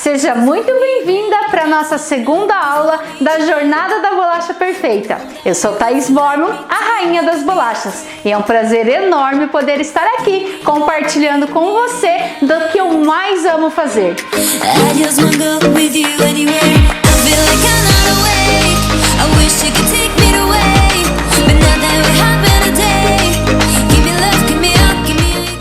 Seja muito bem-vinda para a nossa segunda aula da Jornada da Bolacha Perfeita. Eu sou Thaís Borman, a rainha das bolachas, e é um prazer enorme poder estar aqui compartilhando com você do que eu mais amo fazer.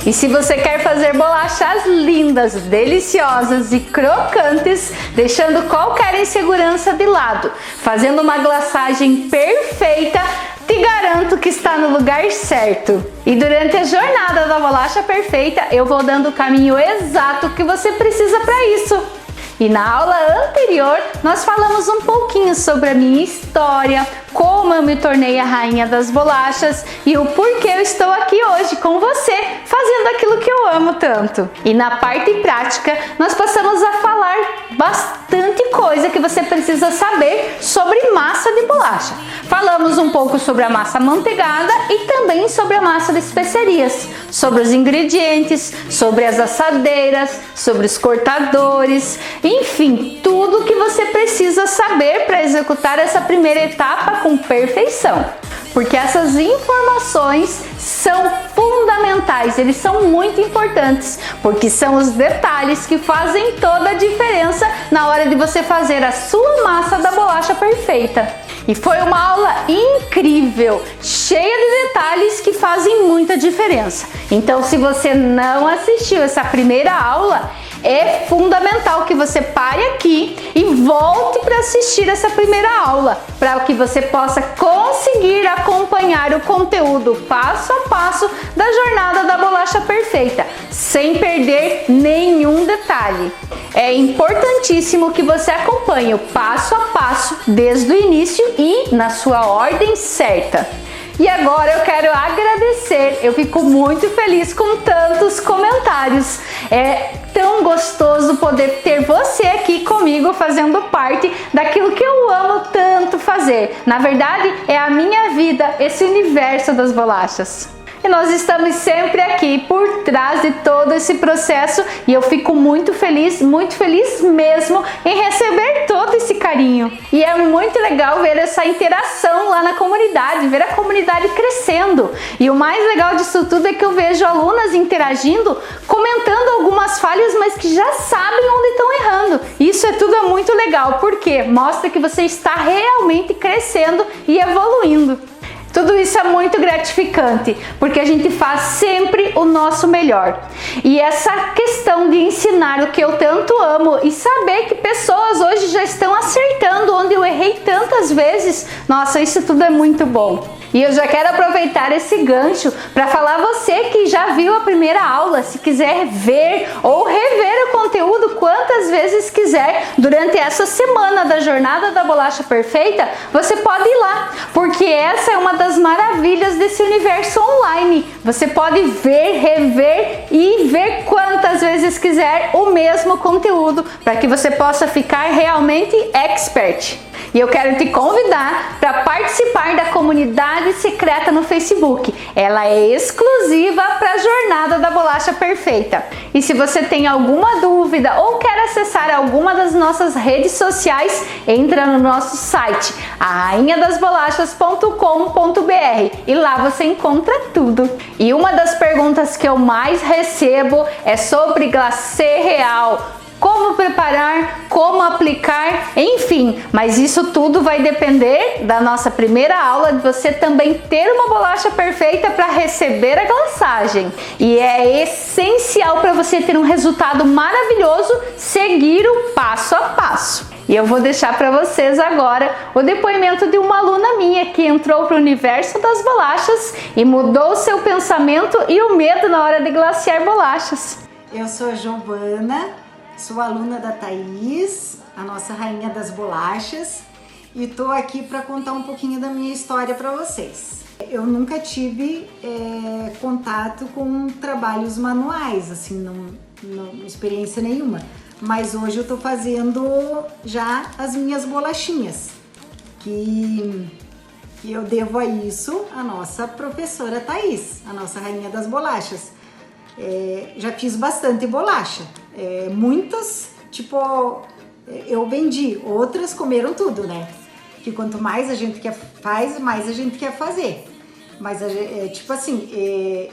E se você quer fazer bolachas lindas, deliciosas e crocantes, deixando qualquer insegurança de lado, fazendo uma glaçagem perfeita, te garanto que está no lugar certo. E durante a jornada da bolacha perfeita, eu vou dando o caminho exato que você precisa para isso. E na aula anterior, nós falamos um pouquinho sobre a minha história, como eu me tornei a rainha das bolachas e o porquê eu estou aqui hoje com você, fazendo aquilo que eu amo tanto. E na parte prática, nós passamos a falar bastante coisa que você precisa saber sobre massa de bolacha. Falamos um pouco sobre a massa amanteigada e também sobre a massa de especiarias, sobre os ingredientes, sobre as assadeiras, sobre os cortadores, enfim, tudo que você precisa saber para executar essa primeira etapa com perfeição. Porque essas informações são fundamentais, eles são muito importantes, porque são os detalhes que fazem toda a diferença na hora de você fazer a sua massa da bolacha perfeita. E foi uma aula incrível, cheia de detalhes que fazem muita diferença. Então, se você não assistiu essa primeira aula, é fundamental que você pare aqui e volte para assistir essa primeira aula, para que você possa conseguir acompanhar o conteúdo passo a passo da jornada da bolacha perfeita, sem perder nenhum detalhe. É importantíssimo que você acompanhe o passo a passo desde o início e na sua ordem certa. E agora eu quero agradecer, eu fico muito feliz com tantos comentários. É tão gostoso poder ter você aqui comigo fazendo parte daquilo que eu amo tanto fazer. Na verdade, é a minha vida, esse universo das bolachas. E nós estamos sempre aqui por trás de todo esse processo e eu fico muito feliz mesmo em receber todo esse carinho. E é muito legal ver essa interação lá na comunidade, ver a comunidade crescendo. E o mais legal disso tudo é que eu vejo alunas interagindo, comentando algumas falhas, mas que já sabem onde estão errando. Isso tudo é muito legal, porque mostra que você está realmente crescendo e evoluindo. Tudo isso é muito gratificante, porque a gente faz sempre o nosso melhor. E essa questão de ensinar o que eu tanto amo e saber que pessoas hoje já estão acertando onde eu errei tantas vezes, nossa, isso tudo é muito bom. E eu já quero aproveitar esse gancho para falar a você que já viu a primeira aula, se quiser ver ou rever o conteúdo quantas vezes quiser durante essa semana da Jornada da Bolacha Perfeita, você pode ir lá, porque essa é uma das maravilhas desse universo online. Você pode ver, rever e ver quantas vezes quiser o mesmo conteúdo, para que você possa ficar realmente expert. E eu quero te convidar para participar da comunidade secreta no Facebook. Ela é exclusiva para a Jornada da Bolacha Perfeita. E se você tem alguma dúvida ou quer acessar alguma das nossas redes sociais, entra no nosso site, arainhadasbolachas.com.br, e lá você encontra tudo. E uma das perguntas que eu mais recebo é sobre glacê real. Como preparar, como aplicar, enfim, mas isso tudo vai depender da nossa primeira aula, de você também ter uma bolacha perfeita para receber a glaçagem. E é essencial para você ter um resultado maravilhoso, seguir o passo a passo. E eu vou deixar para vocês agora o depoimento de uma aluna minha que entrou para o universo das bolachas e mudou o seu pensamento e o medo na hora de glaciar bolachas. Eu sou a Giovana. Sou aluna da Thaís, a nossa rainha das bolachas, e estou aqui para contar um pouquinho da minha história para vocês. Eu nunca tive contato com trabalhos manuais, assim, não experiência nenhuma, mas hoje eu estou fazendo já as minhas bolachinhas, que eu devo a isso a nossa professora Thaís, a nossa rainha das bolachas. Já fiz bastante bolacha, muitas tipo, eu vendi, outras comeram tudo, né? Que quanto mais a gente faz, mais a gente quer fazer. Mas, tipo assim,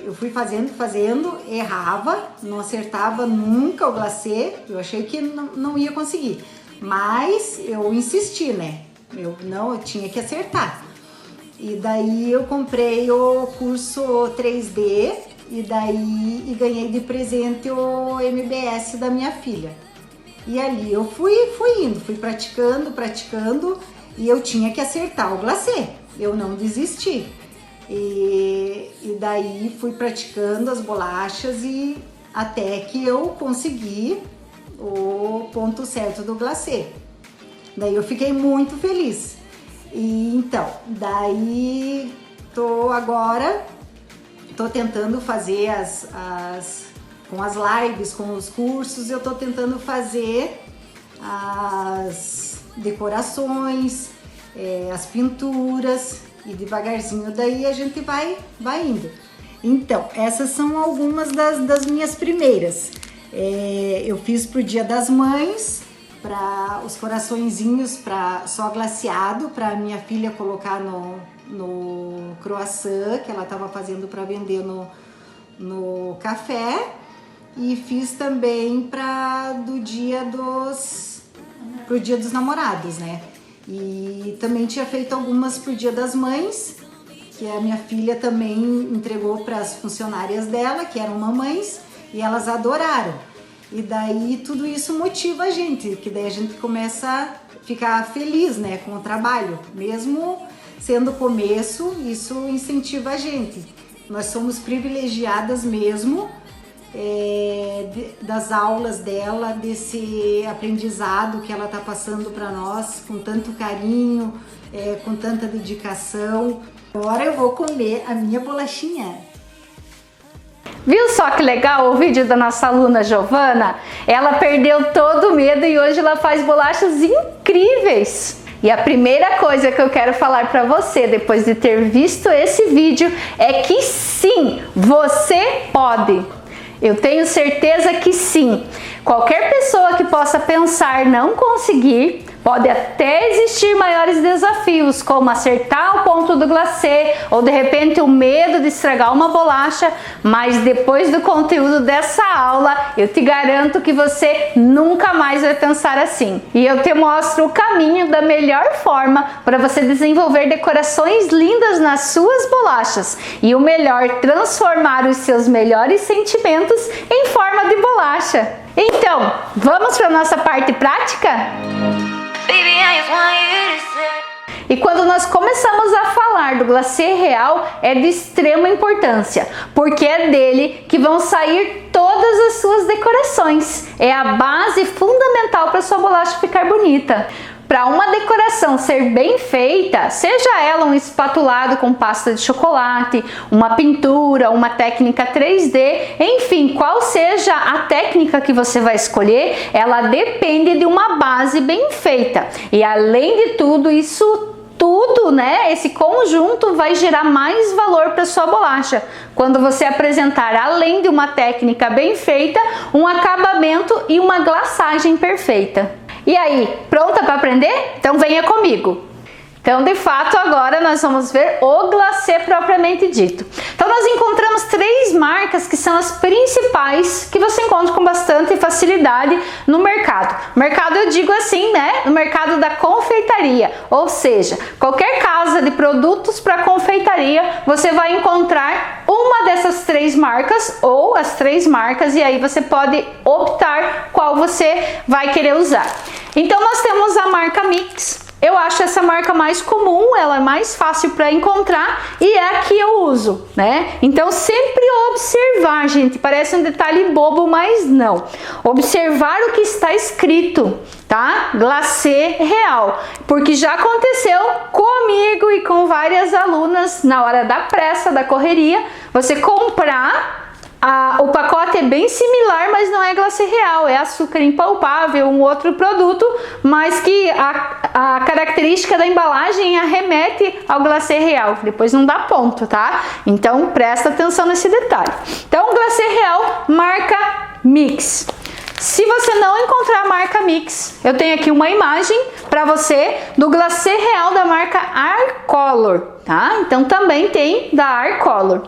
eu fui fazendo, errava, não acertava nunca o glacê, eu achei que não ia conseguir. Mas eu insisti, né? Eu tinha que acertar. E daí eu comprei o curso 3D e ganhei de presente o MBS da minha filha. E ali eu fui indo, fui praticando e eu tinha que acertar o glacê, eu não desisti. E daí fui praticando as bolachas e até que eu consegui o ponto certo do glacê. Daí eu fiquei muito feliz. E então, daí tô tentando fazer com as lives, com os cursos, eu tô tentando fazer as decorações, as pinturas e devagarzinho daí a gente vai indo. Então, essas são algumas das minhas primeiras. Eu fiz pro Dia das Mães, para os coraçõezinhos só glaciado, para minha filha colocar no croissant que ela estava fazendo para vender no café. E fiz também pro Dia dos Namorados, né? E também tinha feito algumas pro Dia das Mães, que a minha filha também entregou para as funcionárias dela, que eram mamães, e elas adoraram. E daí tudo isso motiva a gente, que daí a gente começa a ficar feliz, né, com o trabalho. Mesmo sendo começo, isso incentiva a gente. Nós somos privilegiadas mesmo das aulas dela, desse aprendizado que ela está passando para nós, com tanto carinho, com tanta dedicação. Agora eu vou comer a minha bolachinha. Viu só que legal o vídeo da nossa aluna Giovana? Ela perdeu todo o medo e hoje ela faz bolachas incríveis. E a primeira coisa que eu quero falar para você, depois de ter visto esse vídeo, é que sim, você pode. Eu tenho certeza que sim. Qualquer pessoa que possa pensar não conseguir, pode até existir maiores desafios, como acertar o ponto do glacê ou de repente o medo de estragar uma bolacha, mas depois do conteúdo dessa aula, eu te garanto que você nunca mais vai pensar assim. E eu te mostro o caminho da melhor forma para você desenvolver decorações lindas nas suas bolachas e o melhor, transformar os seus melhores sentimentos em forma de bolacha. Então, vamos para a nossa parte prática? E quando nós começamos a falar do glacê real, é de extrema importância, porque é dele que vão sair todas as suas decorações. É a base fundamental para sua bolacha ficar bonita. Para uma decoração ser bem feita, seja ela um espatulado com pasta de chocolate, uma pintura, uma técnica 3D, enfim, qual seja a técnica que você vai escolher, ela depende de uma base bem feita. E além de tudo, esse conjunto vai gerar mais valor para sua bolacha. Quando você apresentar, além de uma técnica bem feita, um acabamento e uma glaçagem perfeita. E aí, pronta para aprender? Então venha comigo! Então, de fato, agora nós vamos ver o glacê propriamente dito. Então, nós encontramos 3 marcas que são as principais que você encontra com bastante facilidade no mercado. Mercado, eu digo assim, né? No mercado da confeitaria, ou seja, qualquer casa de produtos para confeitaria, você vai encontrar uma dessas 3 marcas ou as 3 marcas e aí você pode optar qual você vai querer usar. Então, nós temos a marca Mix. Eu acho essa marca mais comum, ela é mais fácil para encontrar e é a que eu uso, né? Então sempre observar, gente, parece um detalhe bobo, mas não. Observar o que está escrito, tá? Glacê real, porque já aconteceu comigo e com várias alunas na hora da pressa, da correria, você comprar. O pacote é bem similar, mas não é glacê real, é açúcar impalpável, um outro produto, mas que a característica da embalagem arremete ao glacê real, depois não dá ponto, tá? Então presta atenção nesse detalhe. Então, glacê real, marca Mix. Se você não encontrar a marca Mix, eu tenho aqui uma imagem para você do glacê real da marca Arcolor, tá? Então também tem da Arcolor.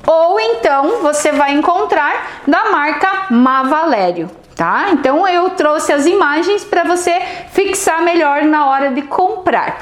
Ou então você vai encontrar da marca Mavalério, tá? Então eu trouxe as imagens para você fixar melhor na hora de comprar.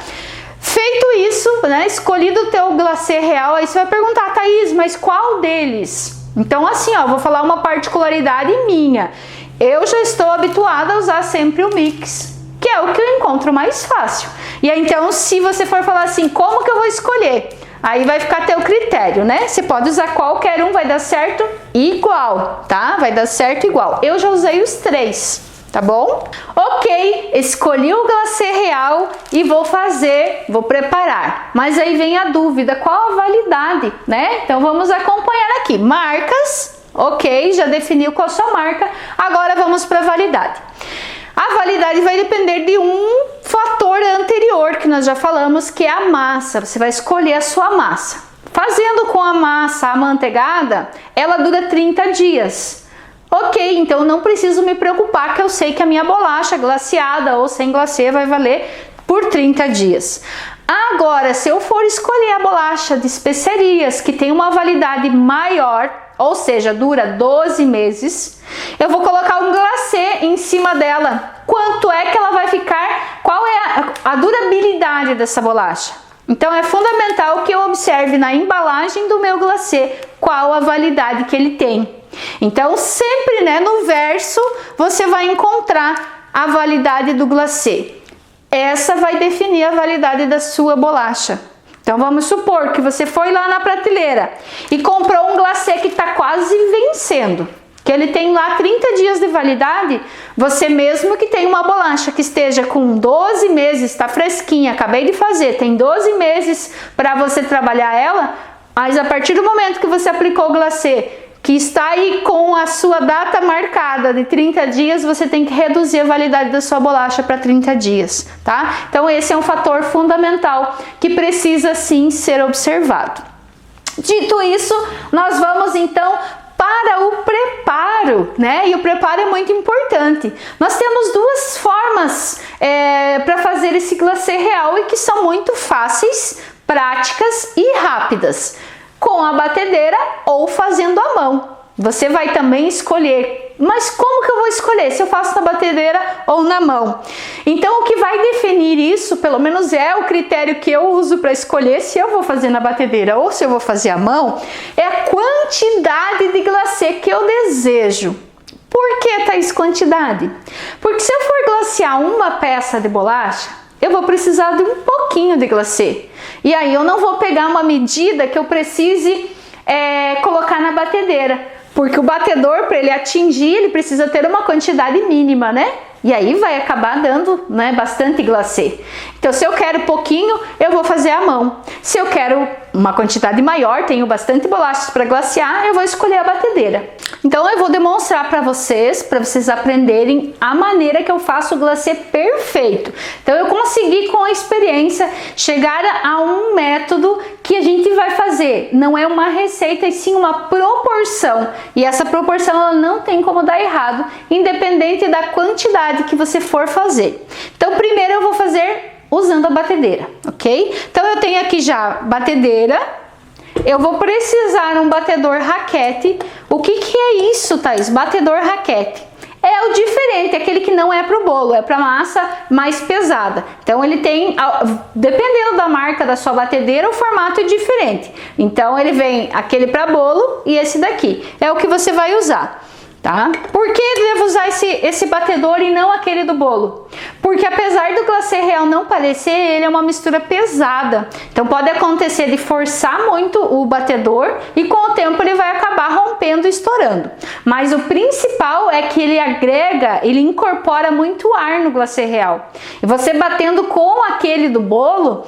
Feito isso, né, escolhido o teu glacê real, aí você vai perguntar, Thaís, mas qual deles? Então assim, ó, vou falar uma particularidade minha. Eu já estou habituada a usar sempre o Mix, que é o que eu encontro mais fácil. E aí, então, se você for falar assim, como que eu vou escolher? Aí vai ficar a teu critério, né? Você pode usar qualquer um, vai dar certo igual, tá? Vai dar certo igual. Eu já usei os 3, tá bom? Ok, escolhi o glacê real e vou preparar. Mas aí vem a dúvida, qual a validade, né? Então vamos acompanhar aqui. Marcas, ok, já definiu qual a sua marca. Agora vamos para a validade. A validade vai depender de um fator anterior que nós já falamos, que é a massa. Você vai escolher a sua massa. Fazendo com a massa amanteigada, ela dura 30 dias. Ok, então não preciso me preocupar, que eu sei que a minha bolacha glaciada ou sem glacê vai valer por 30 dias. Agora, se eu for escolher a bolacha de especiarias, que tem uma validade maior, ou seja, dura 12 meses, eu vou colocar um glacê em cima dela. Quanto é que ela vai ficar? Qual é a durabilidade dessa bolacha? Então é fundamental que eu observe na embalagem do meu glacê qual a validade que ele tem. Então sempre, né, no verso você vai encontrar a validade do glacê. Essa vai definir a validade da sua bolacha. Então vamos supor que você foi lá na prateleira e comprou um glacê que está quase vencendo, que ele tem lá 30 dias de validade. Você mesmo que tem uma bolacha que esteja com 12 meses, está fresquinha, acabei de fazer, tem 12 meses para você trabalhar ela, mas a partir do momento que você aplicou o glacê, que está aí com a sua data marcada de 30 dias, você tem que reduzir a validade da sua bolacha para 30 dias, tá? Então esse é um fator fundamental que precisa sim ser observado. Dito isso, nós vamos então para o preparo, né? E o preparo é muito importante. Nós temos duas formas para fazer esse glacê real e que são muito fáceis, práticas e rápidas. Com a batedeira ou fazendo à mão. Você vai também escolher, mas como que eu vou escolher? Se eu faço na batedeira ou na mão? Então o que vai definir isso, pelo menos é o critério que eu uso para escolher se eu vou fazer na batedeira ou se eu vou fazer à mão, é a quantidade de glacê que eu desejo. Por que, Thaís, quantidade? Porque se eu for glacear uma peça de bolacha, eu vou precisar de um pouquinho de glacê. E aí eu não vou pegar uma medida que eu precise colocar na batedeira. Porque o batedor, para ele atingir, ele precisa ter uma quantidade mínima, né? E aí vai acabar dando, né, bastante glacê. Então se eu quero pouquinho, eu vou fazer à mão. Se eu quero uma quantidade maior, tenho bastante bolachas para glacear, eu vou escolher a batedeira. Então eu vou demonstrar para vocês aprenderem a maneira que eu faço o glacê perfeito. Então eu consegui com a experiência chegar a um método que a gente vai fazer. Não é uma receita e sim uma proporção. E essa proporção ela não tem como dar errado, independente da quantidade que você for fazer. Então primeiro eu vou fazer usando a batedeira, ok? Então eu tenho aqui já batedeira. Eu vou precisar um batedor raquete. O que é isso, Thaís? Batedor raquete. É o diferente, aquele que não é para o bolo, é para massa mais pesada. Então ele tem, dependendo da marca da sua batedeira, o formato é diferente. Então ele vem aquele para bolo e esse daqui. É o que você vai usar. Tá? Por que devo usar esse batedor e não aquele do bolo? Porque apesar do glacê real não parecer, ele é uma mistura pesada. Então pode acontecer de forçar muito o batedor e com o tempo ele vai acabar rompendo e estourando. Mas o principal é que ele agrega, ele incorpora muito ar no glacê real. E você batendo com aquele do bolo,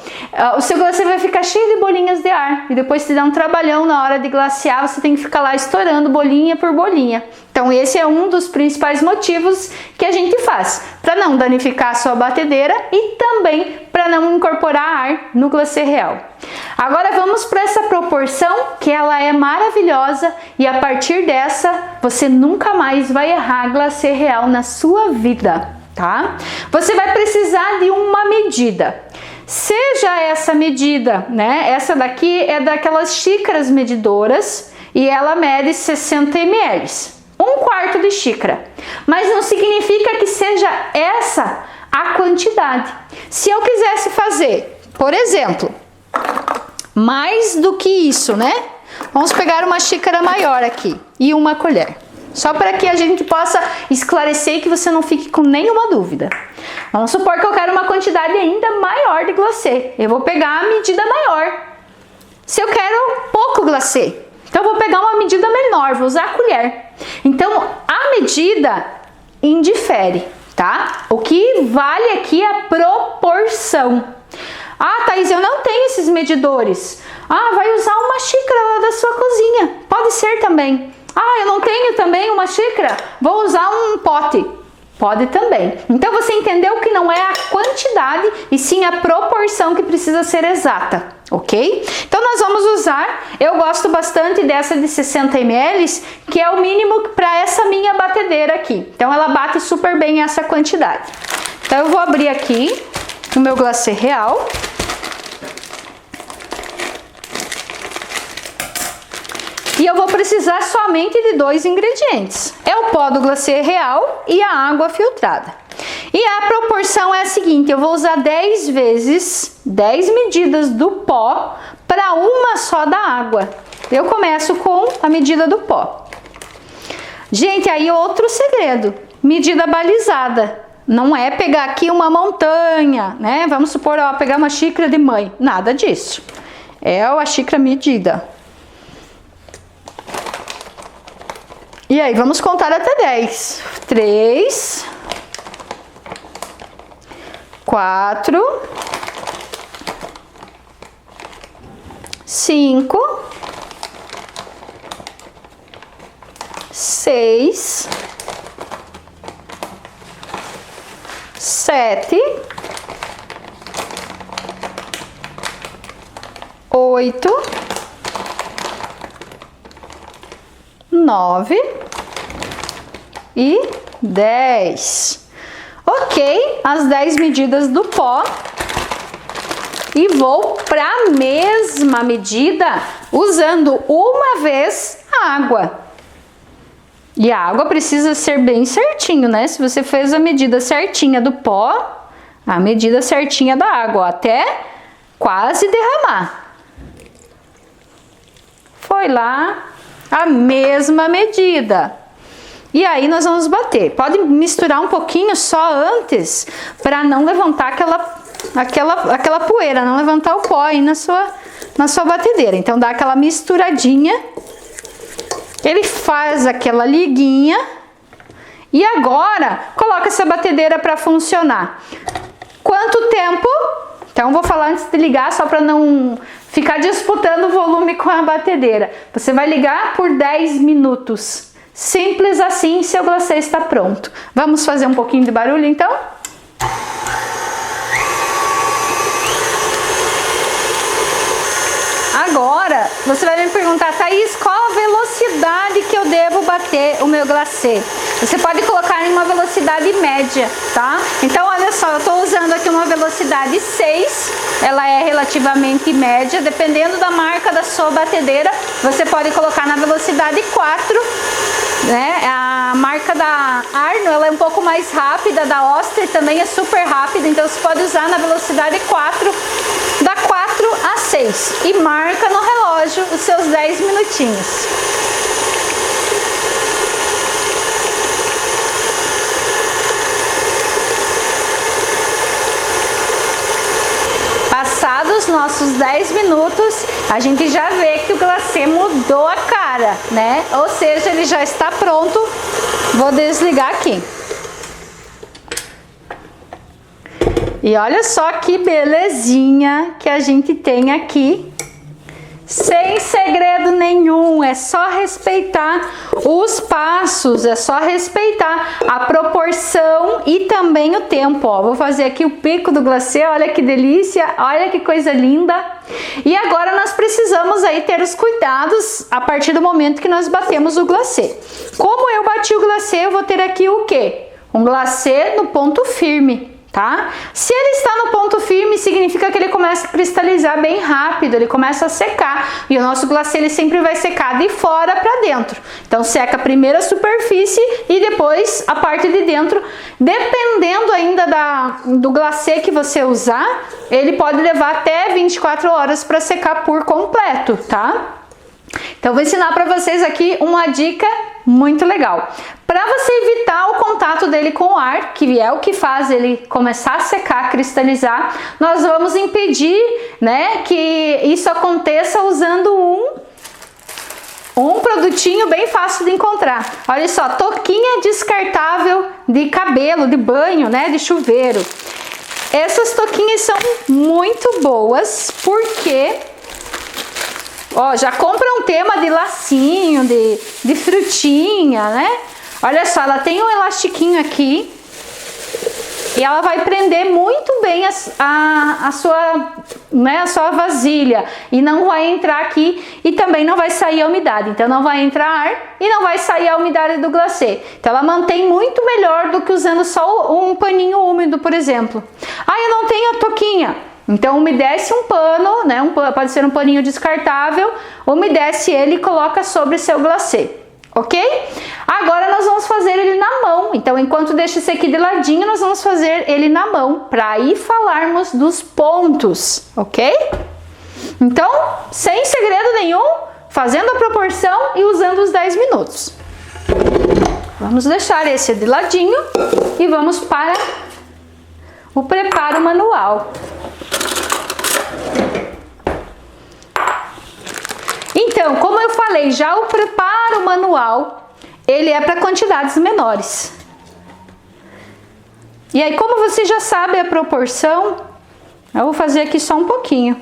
o seu glacê vai ficar cheio de bolinhas de ar. E depois te dá um trabalhão na hora de glacear, você tem que ficar lá estourando bolinha por bolinha. Então esse é um dos principais motivos que a gente faz, para não danificar a sua batedeira e também para não incorporar ar no glacê real. Agora vamos para essa proporção que ela é maravilhosa e a partir dessa você nunca mais vai errar glacê real na sua vida, tá? Você vai precisar de uma medida. Seja essa medida, né? Essa daqui é daquelas xícaras medidoras e ela mede 60 ml, 1/4 de xícara. Mas não significa que seja essa a quantidade. Se eu quisesse fazer, por exemplo, mais do que isso, né? Vamos pegar uma xícara maior aqui e uma colher. Só para que a gente possa esclarecer e que você não fique com nenhuma dúvida. Vamos supor que eu quero uma quantidade ainda maior de glacê. Eu vou pegar a medida maior. Se eu quero pouco glacê, então eu vou pegar uma medida menor, vou usar a colher. Então a medida indifere, tá? O que vale aqui é a proporção. Ah, Thaís, eu não tenho esses medidores. Ah, vai usar uma xícara lá da sua cozinha. Pode ser também. Ah, eu não tenho também uma xícara. Vou usar um pote. Pode também. Então você entendeu que não é a quantidade e sim a proporção que precisa ser exata, ok? Então nós vamos usar, eu gosto bastante dessa de 60 ml, que é o mínimo para essa minha batedeira aqui. Então ela bate super bem essa quantidade. Então eu vou abrir aqui o meu glacê real. E eu vou precisar somente de 2 ingredientes. É o pó do glacê real e a água filtrada. E a proporção é a seguinte, eu vou usar 10 vezes 10 medidas do pó para uma só da água. Eu começo com a medida do pó. Gente, aí outro segredo, medida balizada. Não é pegar aqui uma montanha, né? Vamos supor, ó, pegar uma xícara de mãe. Nada disso. É a xícara medida. E aí, vamos contar até 10. 3, 4, 5, 6, 7, 8, 9 e 10. Ok, as 10 medidas do pó. E vou para a mesma medida usando uma vez a água. E a água precisa ser bem certinho, né? Se você fez a medida certinha do pó, a medida certinha da água, ó, até quase derramar. Foi lá. A mesma medida. E aí nós vamos bater. Pode misturar um pouquinho só antes para não levantar aquela poeira, não levantar o pó aí na sua batedeira. Então dá aquela misturadinha. Ele faz aquela liguinha. E agora coloca essa batedeira para funcionar. Quanto tempo? Então vou falar antes de ligar só para não ficar disputando o volume com a batedeira. Você vai ligar por 10 minutos. Simples assim, seu glacê está pronto. Vamos fazer um pouquinho de barulho então? Agora, você vai me perguntar, Thaís, qual a velocidade que eu devo bater o meu glacê? Você pode colocar em uma velocidade média, tá? Então, olha só, eu estou usando aqui uma velocidade 6, ela é relativamente média, dependendo da marca da sua batedeira, você pode colocar na velocidade 4, né? A marca da Arno, ela é um pouco mais rápida, da Oster também é super rápida, então você pode usar na velocidade 4, da 4 a 6 e marca no relógio os seus 10 minutinhos. Passados os nossos 10 minutos, a gente já vê que o glacê mudou a cara, né? Ou seja, ele já está pronto. Vou desligar aqui. E olha só que belezinha que a gente tem aqui. Sem segredo nenhum, é só respeitar os passos, é só respeitar a proporção e também o tempo. Ó, vou fazer aqui o pico do glacê, olha que delícia, olha que coisa linda. E agora nós precisamos aí ter os cuidados a partir do momento que nós batemos o glacê. Como eu bati o glacê, eu vou ter aqui o quê? Um glacê no ponto firme. Tá? Se ele está no ponto firme, significa que ele começa a cristalizar bem rápido, ele começa a secar. E o nosso glacê ele sempre vai secar de fora para dentro. Então seca primeiro a superfície e depois a parte de dentro. Dependendo ainda do glacê que você usar, ele pode levar até 24 horas para secar por completo, tá? Então vou ensinar para vocês aqui uma dica muito legal. Para você evitar o contato dele com o ar, que é o que faz ele começar a secar, cristalizar, nós vamos impedir, né, que isso aconteça usando um produtinho bem fácil de encontrar. Olha só, touquinha descartável de cabelo, de banho, né, de chuveiro. Essas touquinhas são muito boas porque... Ó, já compra um tema de lacinho, de frutinha, né? Olha só, ela tem um elastiquinho aqui e ela vai prender muito bem a sua vasilha e não vai entrar aqui e também não vai sair a umidade. Então não vai entrar ar e não vai sair a umidade do glacê. Então ela mantém muito melhor do que usando só um paninho úmido, por exemplo. Ah, eu não tenho a touquinha. Então umedece um pano, né? Pode ser um paninho descartável, umedece ele e coloca sobre seu glacê, ok? Agora nós vamos fazer ele na mão. Então enquanto deixa esse aqui de ladinho, nós vamos fazer ele na mão, para aí falarmos dos pontos, ok? Então, sem segredo nenhum, fazendo a proporção e usando os 10 minutos. Vamos deixar esse de ladinho e vamos para o preparo manual. Então, como eu falei, já o preparo manual, ele é para quantidades menores. E aí, como você já sabe a proporção, eu vou fazer aqui só um pouquinho.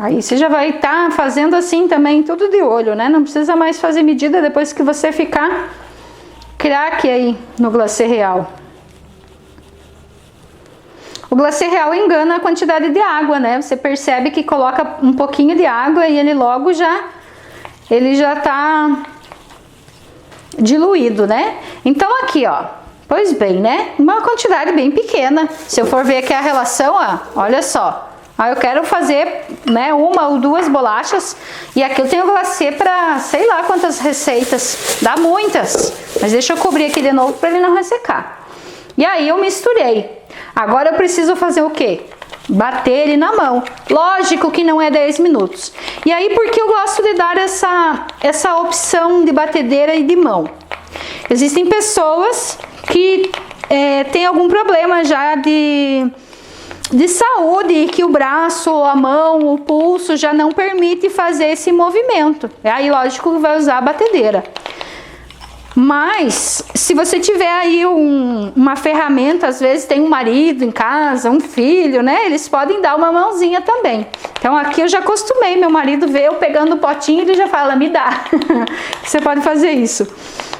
Aí você já vai estar fazendo assim também, tudo de olho, né? Não precisa mais fazer medida depois que você ficar craque aí no glacê real. O glacê real engana a quantidade de água, né? Você percebe que coloca um pouquinho de água e ele logo já tá diluído, né? Então aqui, ó, pois bem, né? Uma quantidade bem pequena. Se eu for ver aqui a relação, ó, olha só. Aí eu quero fazer, né, uma ou duas bolachas e aqui eu tenho glacê para sei lá quantas receitas, dá muitas, mas deixa eu cobrir aqui de novo para ele não ressecar. E aí eu misturei. Agora eu preciso fazer o quê? Bater ele na mão. Lógico que não é 10 minutos. E aí por que eu gosto de dar essa opção de batedeira e de mão? Existem pessoas que têm algum problema já de saúde, que o braço, a mão, o pulso já não permite fazer esse movimento. Aí lógico que vai usar a batedeira. Mas se você tiver aí uma ferramenta, às vezes tem um marido em casa, um filho, né? Eles podem dar uma mãozinha também. Então aqui eu já acostumei, meu marido vê eu pegando o potinho e ele já fala, me dá. Você pode fazer isso,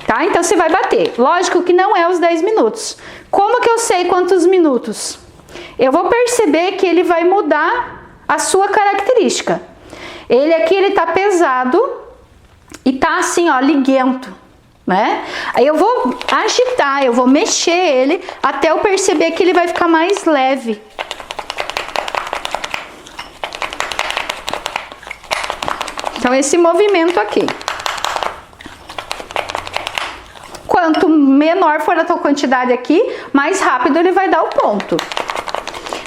tá? Então você vai bater. Lógico que não é os 10 minutos. Como que eu sei quantos minutos? Eu vou perceber que ele vai mudar a sua característica. Ele aqui, ele tá pesado e tá assim, ó, liguento, né? Aí eu vou agitar, eu vou mexer ele até eu perceber que ele vai ficar mais leve. Então esse movimento aqui. Quanto menor for a tua quantidade aqui, mais rápido ele vai dar o ponto.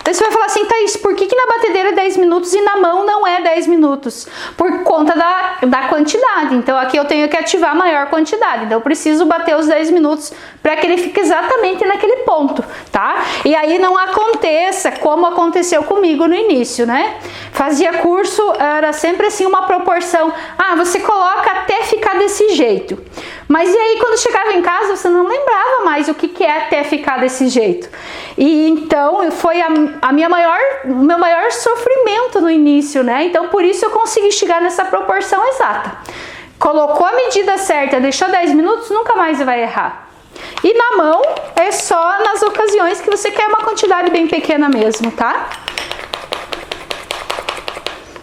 Daí você vai falar assim, Thaís, por que na batedeira é 10 minutos e na mão não é 10 minutos? Por conta da quantidade. Então aqui eu tenho que ativar a maior quantidade. Então eu preciso bater os 10 minutos para que ele fique exatamente naquele ponto, tá? E aí não aconteça como aconteceu comigo no início, né? Fazia curso, era sempre assim uma proporção. Ah, você coloca até ficar desse jeito. Mas e aí quando chegava em casa você não lembrava mais o que é até ficar desse jeito. E então foi o meu maior sofrimento no início, né? Então por isso eu consegui chegar nessa proporção exata. Colocou a medida certa, deixou 10 minutos, nunca mais vai errar. E na mão é só nas ocasiões que você quer uma quantidade bem pequena mesmo, tá?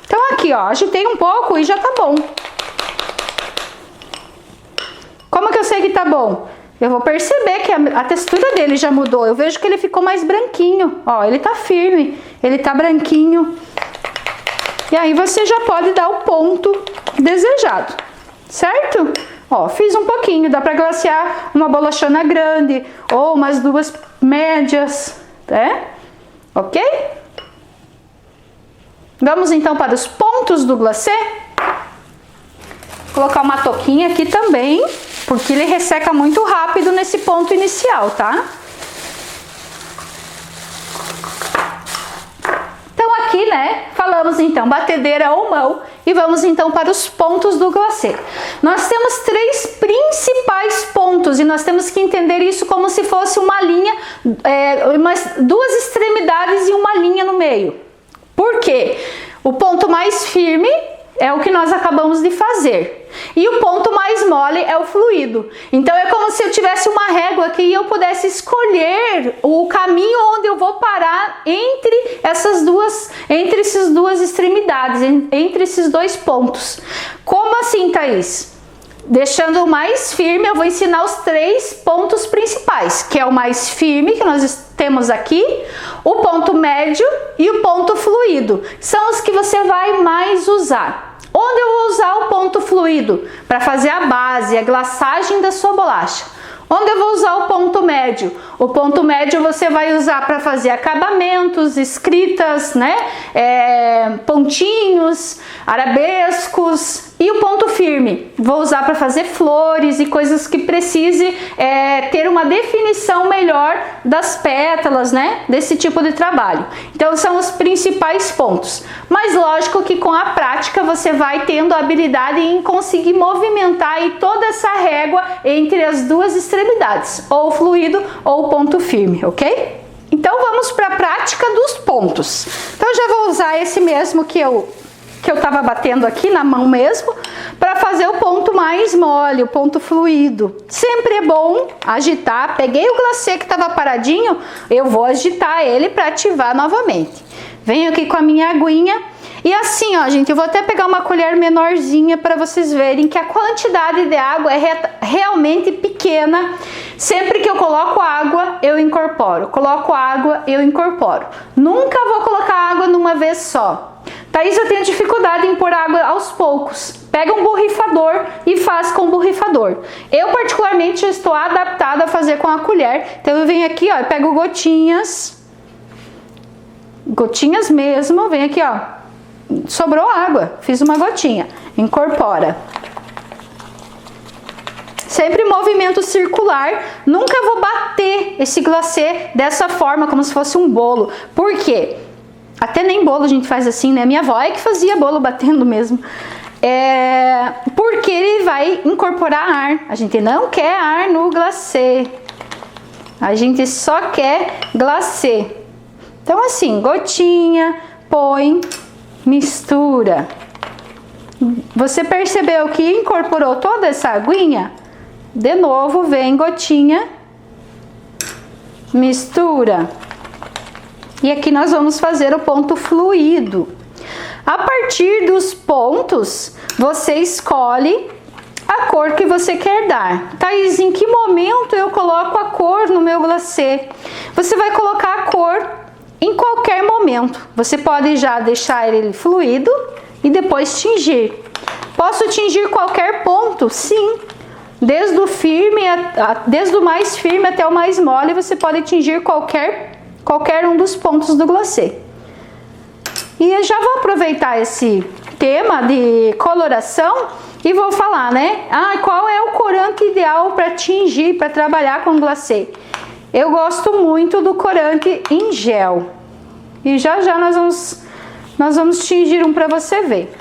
Então aqui, ó, agitei um pouco e já tá bom. Como que eu sei que tá bom? Eu vou perceber que a textura dele já mudou. Eu vejo que ele ficou mais branquinho. Ó, ele tá firme, ele tá branquinho. E aí você já pode dar o ponto desejado, certo? Ó, fiz um pouquinho, dá pra glacear uma bolachona grande ou umas 2 médias, né? Ok? Vamos então para os pontos do glacê. Vou colocar uma touquinha aqui também, porque ele resseca muito rápido nesse ponto inicial, tá? Então aqui, né, falamos então batedeira ou mão e vamos então para os pontos do glacê. Nós temos 3 principais pontos e nós temos que entender isso como se fosse uma linha, umas 2 extremidades e uma linha no meio. Por quê? O ponto mais firme é o que nós acabamos de fazer. E o ponto mais mole é o fluido. Então é como se eu tivesse uma régua aqui e eu pudesse escolher o caminho onde eu vou parar entre essas duas extremidades, entre esses 2 pontos. Como assim, Thaís? Deixando o mais firme, eu vou ensinar os 3 pontos principais, que é o mais firme, que nós temos aqui, o ponto médio e o ponto fluido. São os que você vai mais usar. Onde eu vou usar o ponto fluido? Para fazer a base, a glaçagem da sua bolacha. Onde eu vou usar o ponto médio? O ponto médio você vai usar para fazer acabamentos, escritas, né? Pontinhos, arabescos. E o ponto firme, vou usar para fazer flores e coisas que precise ter uma definição melhor das pétalas, né? Desse tipo de trabalho. Então são os principais pontos. Mas lógico que com a prática você vai tendo a habilidade em conseguir movimentar aí toda essa régua entre as 2 extremidades, ou o fluido ou o ponto firme, ok? Então vamos para a prática dos pontos. Então eu já vou usar esse mesmo que eu tava batendo aqui na mão mesmo, para fazer o ponto mais mole, o ponto fluido. Sempre é bom agitar. Peguei o glacê que estava paradinho, eu vou agitar ele para ativar novamente. Venho aqui com a minha aguinha e assim, ó, gente, eu vou até pegar uma colher menorzinha para vocês verem que a quantidade de água é realmente pequena. Sempre que eu coloco água, eu incorporo. Coloco água, eu incorporo. Nunca vou colocar água numa vez só. Thaís, eu tenho dificuldade em pôr água aos poucos. Pega um borrifador e faz com o borrifador. Eu particularmente estou adaptada a fazer com a colher. Então eu venho aqui, ó, eu pego gotinhas mesmo, venho aqui, ó, sobrou água, fiz uma gotinha, incorpora. Sempre movimento circular, nunca vou bater esse glacê dessa forma, como se fosse um bolo. Por quê? Até nem bolo a gente faz assim, né? Minha avó é que fazia bolo batendo mesmo. Porque ele vai incorporar ar. A gente não quer ar no glacê. A gente só quer glacê. Então assim, gotinha, põe, mistura. Você percebeu que incorporou toda essa aguinha? De novo, vem gotinha, mistura. E aqui nós vamos fazer o ponto fluido. A partir dos pontos, você escolhe a cor que você quer dar. Thaís, em que momento eu coloco a cor no meu glacê? Você vai colocar a cor em qualquer momento. Você pode já deixar ele fluido e depois tingir. Posso tingir qualquer ponto? Sim. Desde o mais firme até o mais mole, você pode tingir qualquer qualquer um dos pontos do glacê. E eu já vou aproveitar esse tema de coloração e vou falar, né? Qual é o corante ideal para tingir, para trabalhar com glacê? Eu gosto muito do corante em gel. E já já nós vamos tingir um para você ver.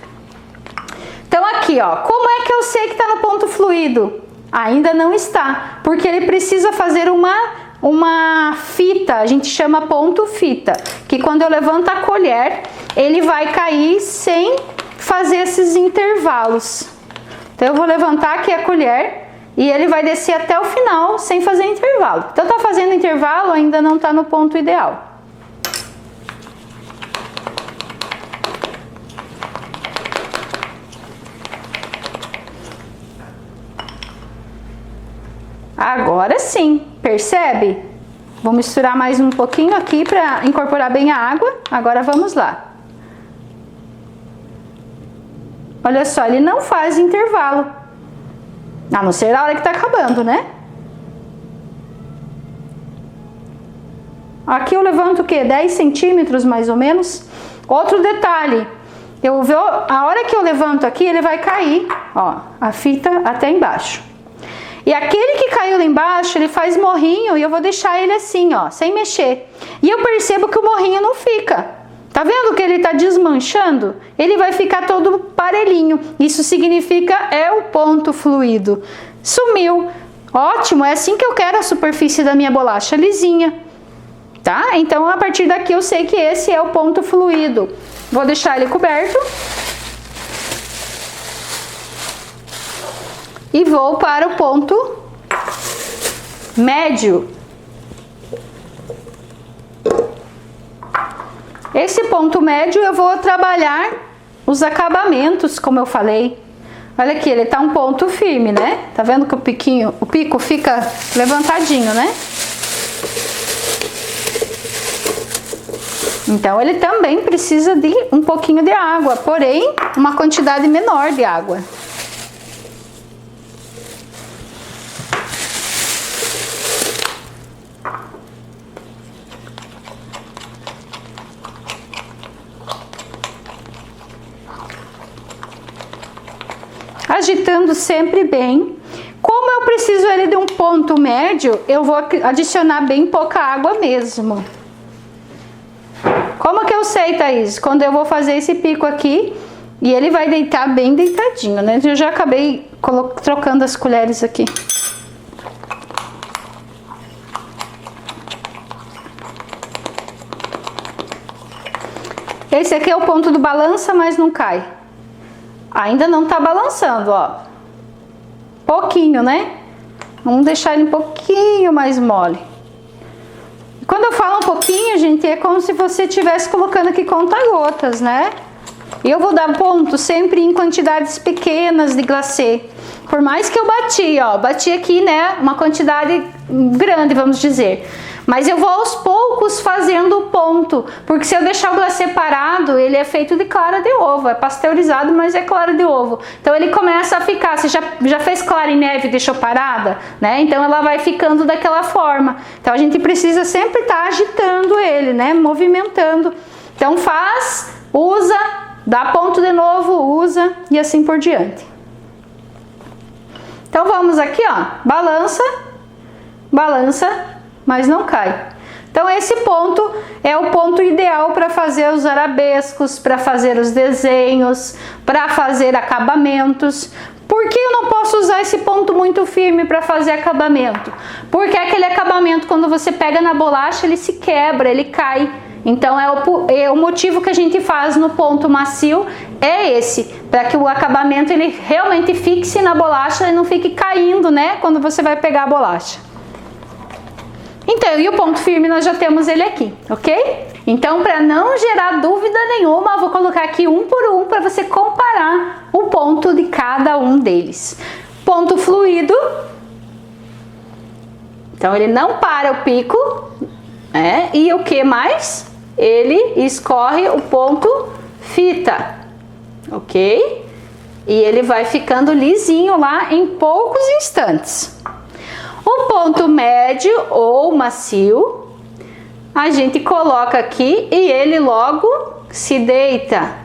Então aqui, ó, como é que eu sei que está no ponto fluido? Ainda não está, porque ele precisa fazer uma fita, a gente chama ponto fita, que quando eu levanto a colher, ele vai cair sem fazer esses intervalos. Então eu vou levantar aqui a colher e ele vai descer até o final sem fazer intervalo. Então tá fazendo intervalo, ainda não tá no ponto ideal. Agora sim, percebe? Vou misturar mais um pouquinho aqui para incorporar bem a água. Agora vamos lá. Olha só, ele não faz intervalo. A não ser a hora que tá acabando, né? Aqui eu levanto o quê? 10 centímetros mais ou menos. Outro detalhe. A hora que eu levanto aqui, ele vai cair, ó, a fita até embaixo. E aquele que caiu lá embaixo, ele faz morrinho e eu vou deixar ele assim, ó, sem mexer. E eu percebo que o morrinho não fica. Tá vendo que ele tá desmanchando? Ele vai ficar todo parelhinho. Isso significa é o ponto fluido. Sumiu. Ótimo, é assim que eu quero a superfície da minha bolacha, lisinha. Tá? Então, a partir daqui eu sei que esse é o ponto fluido. Vou deixar ele coberto. E vou para o ponto médio. Esse ponto médio eu vou trabalhar os acabamentos, como eu falei. Olha aqui, ele tá um ponto firme, né? Tá vendo que o pico fica levantadinho, né? Então ele também precisa de um pouquinho de água, porém uma quantidade menor de água. Agitando sempre bem. Como eu preciso ele de um ponto médio, eu vou adicionar bem pouca água mesmo. Como que eu sei, Thaís? Quando eu vou fazer esse pico aqui e ele vai deitar bem deitadinho, né? Eu já acabei trocando as colheres aqui. Esse aqui é o ponto do balança, mas não cai. Ainda não tá balançando, ó. Pouquinho, né? Vamos deixar ele um pouquinho mais mole. Quando eu falo um pouquinho, gente, é como se você estivesse colocando aqui conta-gotas, né? E eu vou dar ponto sempre em quantidades pequenas de glacê. Por mais que eu bati aqui, né, uma quantidade grande, vamos dizer. Mas eu vou aos poucos fazendo o ponto, porque se eu deixar o glacê parado, ele é feito de clara de ovo, é pasteurizado, mas é clara de ovo. Então ele começa a ficar, você já fez clara em neve e deixou parada, né? Então ela vai ficando daquela forma. Então a gente precisa sempre estar agitando ele, né? Movimentando. Então faz, usa, dá ponto de novo, usa e assim por diante. Então vamos aqui, ó, balança, balança, mas não cai. Então esse ponto é o ponto ideal para fazer os arabescos, para fazer os desenhos, para fazer acabamentos. Por que eu não posso usar esse ponto muito firme para fazer acabamento? Porque aquele acabamento, quando você pega na bolacha, ele se quebra, ele cai. Então é o motivo que a gente faz no ponto macio é esse, para que o acabamento ele realmente fixe na bolacha e não fique caindo, né, quando você vai pegar a bolacha. Então, e o ponto firme nós já temos ele aqui, ok? Então, para não gerar dúvida nenhuma, eu vou colocar aqui um por um para você comparar o ponto de cada um deles. Ponto fluido. Então, ele não para o pico, né? E o que mais? Ele escorre o ponto fita, ok? E ele vai ficando lisinho lá em poucos instantes. O ponto médio ou macio, a gente coloca aqui e ele logo se deita,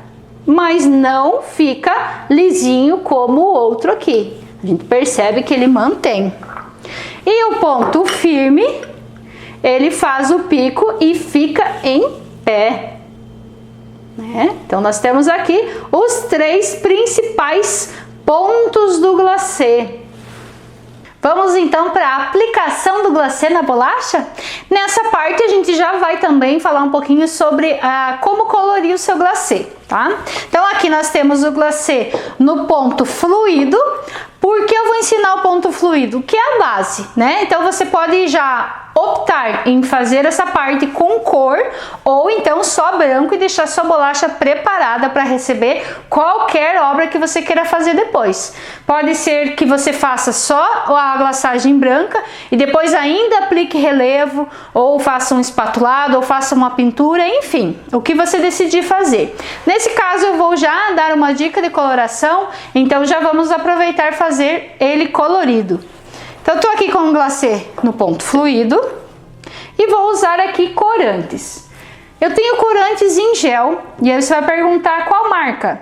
mas não fica lisinho como o outro aqui. A gente percebe que ele mantém. E o ponto firme, ele faz o pico e fica em pé, né? Então nós temos aqui os 3 principais pontos do glacê. Vamos então para a aplicação do glacê na bolacha? Nessa parte a gente já vai também falar um pouquinho sobre como colorir o seu glacê, tá? Então aqui nós temos o glacê no ponto fluido. Por que eu vou ensinar o ponto fluido? Que é a base, né? Então você pode já optar em fazer essa parte com cor ou então só branco e deixar sua bolacha preparada para receber qualquer obra que você queira fazer depois. Pode ser que você faça só a glaçagem branca e depois ainda aplique relevo, ou faça um espatulado, ou faça uma pintura, enfim, o que você decidir fazer. Nesse caso eu vou já dar uma dica de coloração, então já vamos aproveitar e fazer ele colorido. Então eu tô aqui com o glacê no ponto fluido e vou usar aqui corantes. Eu tenho corantes em gel e aí você vai perguntar qual marca.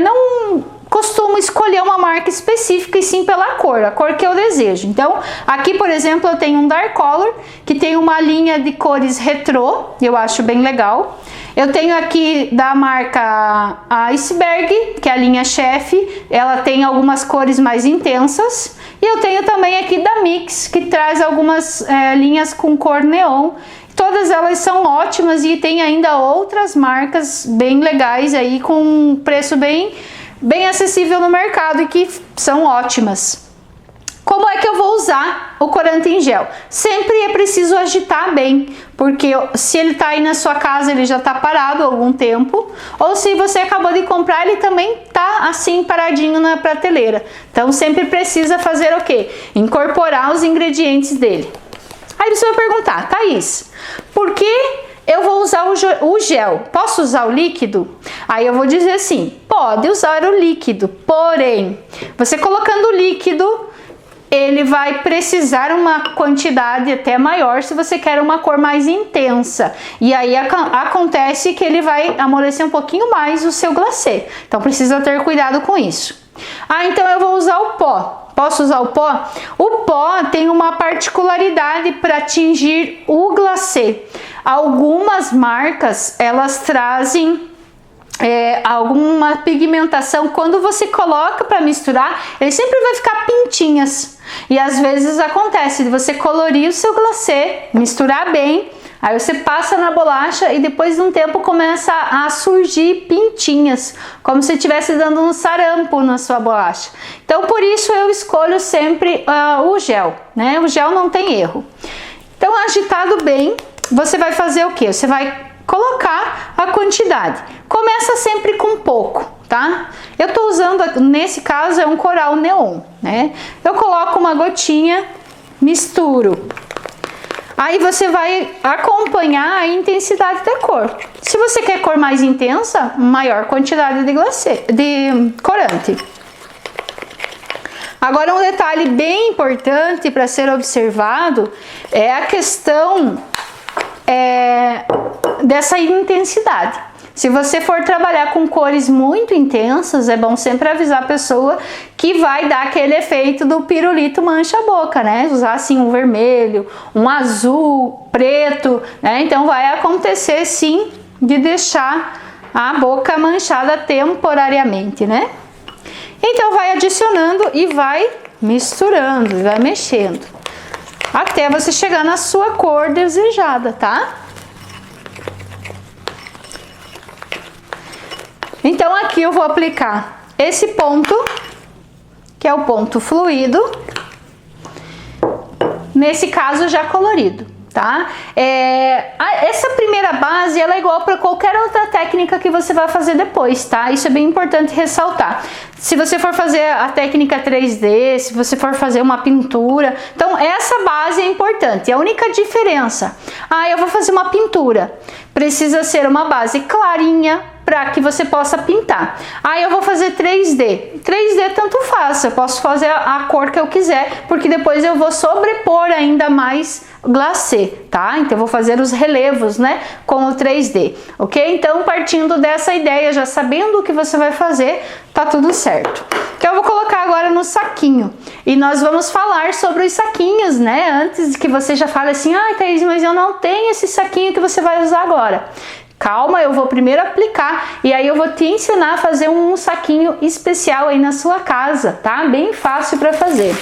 Não costumo escolher uma marca específica e sim pela cor, a cor que eu desejo. Então aqui, por exemplo, eu tenho um Dark Color que tem uma linha de cores retrô, eu acho bem legal. Eu tenho aqui da marca Iceberg, que é a linha chefe, ela tem algumas cores mais intensas. E eu tenho também aqui da Mix, que traz algumas linhas com cor neon. Todas elas são ótimas e tem ainda outras marcas bem legais aí com um preço bem acessível no mercado e que são ótimas. Como é que eu vou usar o corante em gel? Sempre é preciso agitar bem, porque se ele tá aí na sua casa, ele já tá parado há algum tempo, ou se você acabou de comprar, ele também tá assim paradinho na prateleira. Então sempre precisa fazer o quê? Incorporar os ingredientes dele. Aí você vai perguntar, Thaís, por que eu vou usar o gel? Posso usar o líquido? Aí eu vou dizer assim, pode usar o líquido, porém, você colocando o líquido, ele vai precisar uma quantidade até maior se você quer uma cor mais intensa. E aí acontece que ele vai amolecer um pouquinho mais o seu glacê. Então precisa ter cuidado com isso. Então eu vou usar o pó. Posso usar o pó? O pó tem uma particularidade para atingir o glacê. Algumas marcas, elas trazem alguma pigmentação. Quando você coloca para misturar, ele sempre vai ficar pintinhas. E às vezes acontece de você colorir o seu glacê, misturar bem, aí você passa na bolacha e depois de um tempo começa a surgir pintinhas, como se estivesse dando um sarampo na sua bolacha. Então por isso eu escolho sempre o gel, né? O gel não tem erro. Então agitado bem, você vai fazer o que? Você vai colocar a quantidade. Começa sempre com pouco, tá? Eu tô usando, nesse caso, é um coral neon, né? Eu coloco uma gotinha, misturo. Aí você vai acompanhar a intensidade da cor. Se você quer cor mais intensa, maior quantidade de glacê, de corante. Agora um detalhe bem importante para ser observado é a questão dessa intensidade. Se você for trabalhar com cores muito intensas, é bom sempre avisar a pessoa que vai dar aquele efeito do pirulito mancha-boca, né? Usar assim um vermelho, um azul, preto, né? Então vai acontecer sim de deixar a boca manchada temporariamente, né? Então vai adicionando e vai misturando, vai mexendo, até você chegar na sua cor desejada, tá? Então aqui eu vou aplicar esse ponto, que é o ponto fluido, nesse caso já colorido, tá? Essa primeira base, ela é igual para qualquer outra técnica que você vai fazer depois, tá? Isso é bem importante ressaltar. Se você for fazer a técnica 3D, se você for fazer uma pintura, então essa base é importante. A única diferença, eu vou fazer uma pintura, precisa ser uma base clarinha, para que você possa pintar. Aí eu vou fazer 3D. 3D tanto faz, eu posso fazer a cor que eu quiser, porque depois eu vou sobrepor ainda mais glacê, tá? Então eu vou fazer os relevos, né, com o 3D, ok? Então, partindo dessa ideia, já sabendo o que você vai fazer, tá tudo certo. Então eu vou colocar agora no saquinho e nós vamos falar sobre os saquinhos, né? Antes que você já fale assim, ai, Thaís, mas eu não tenho esse saquinho que você vai usar agora. Calma, eu vou primeiro aplicar e aí eu vou te ensinar a fazer um saquinho especial aí na sua casa, tá? Bem fácil para fazer.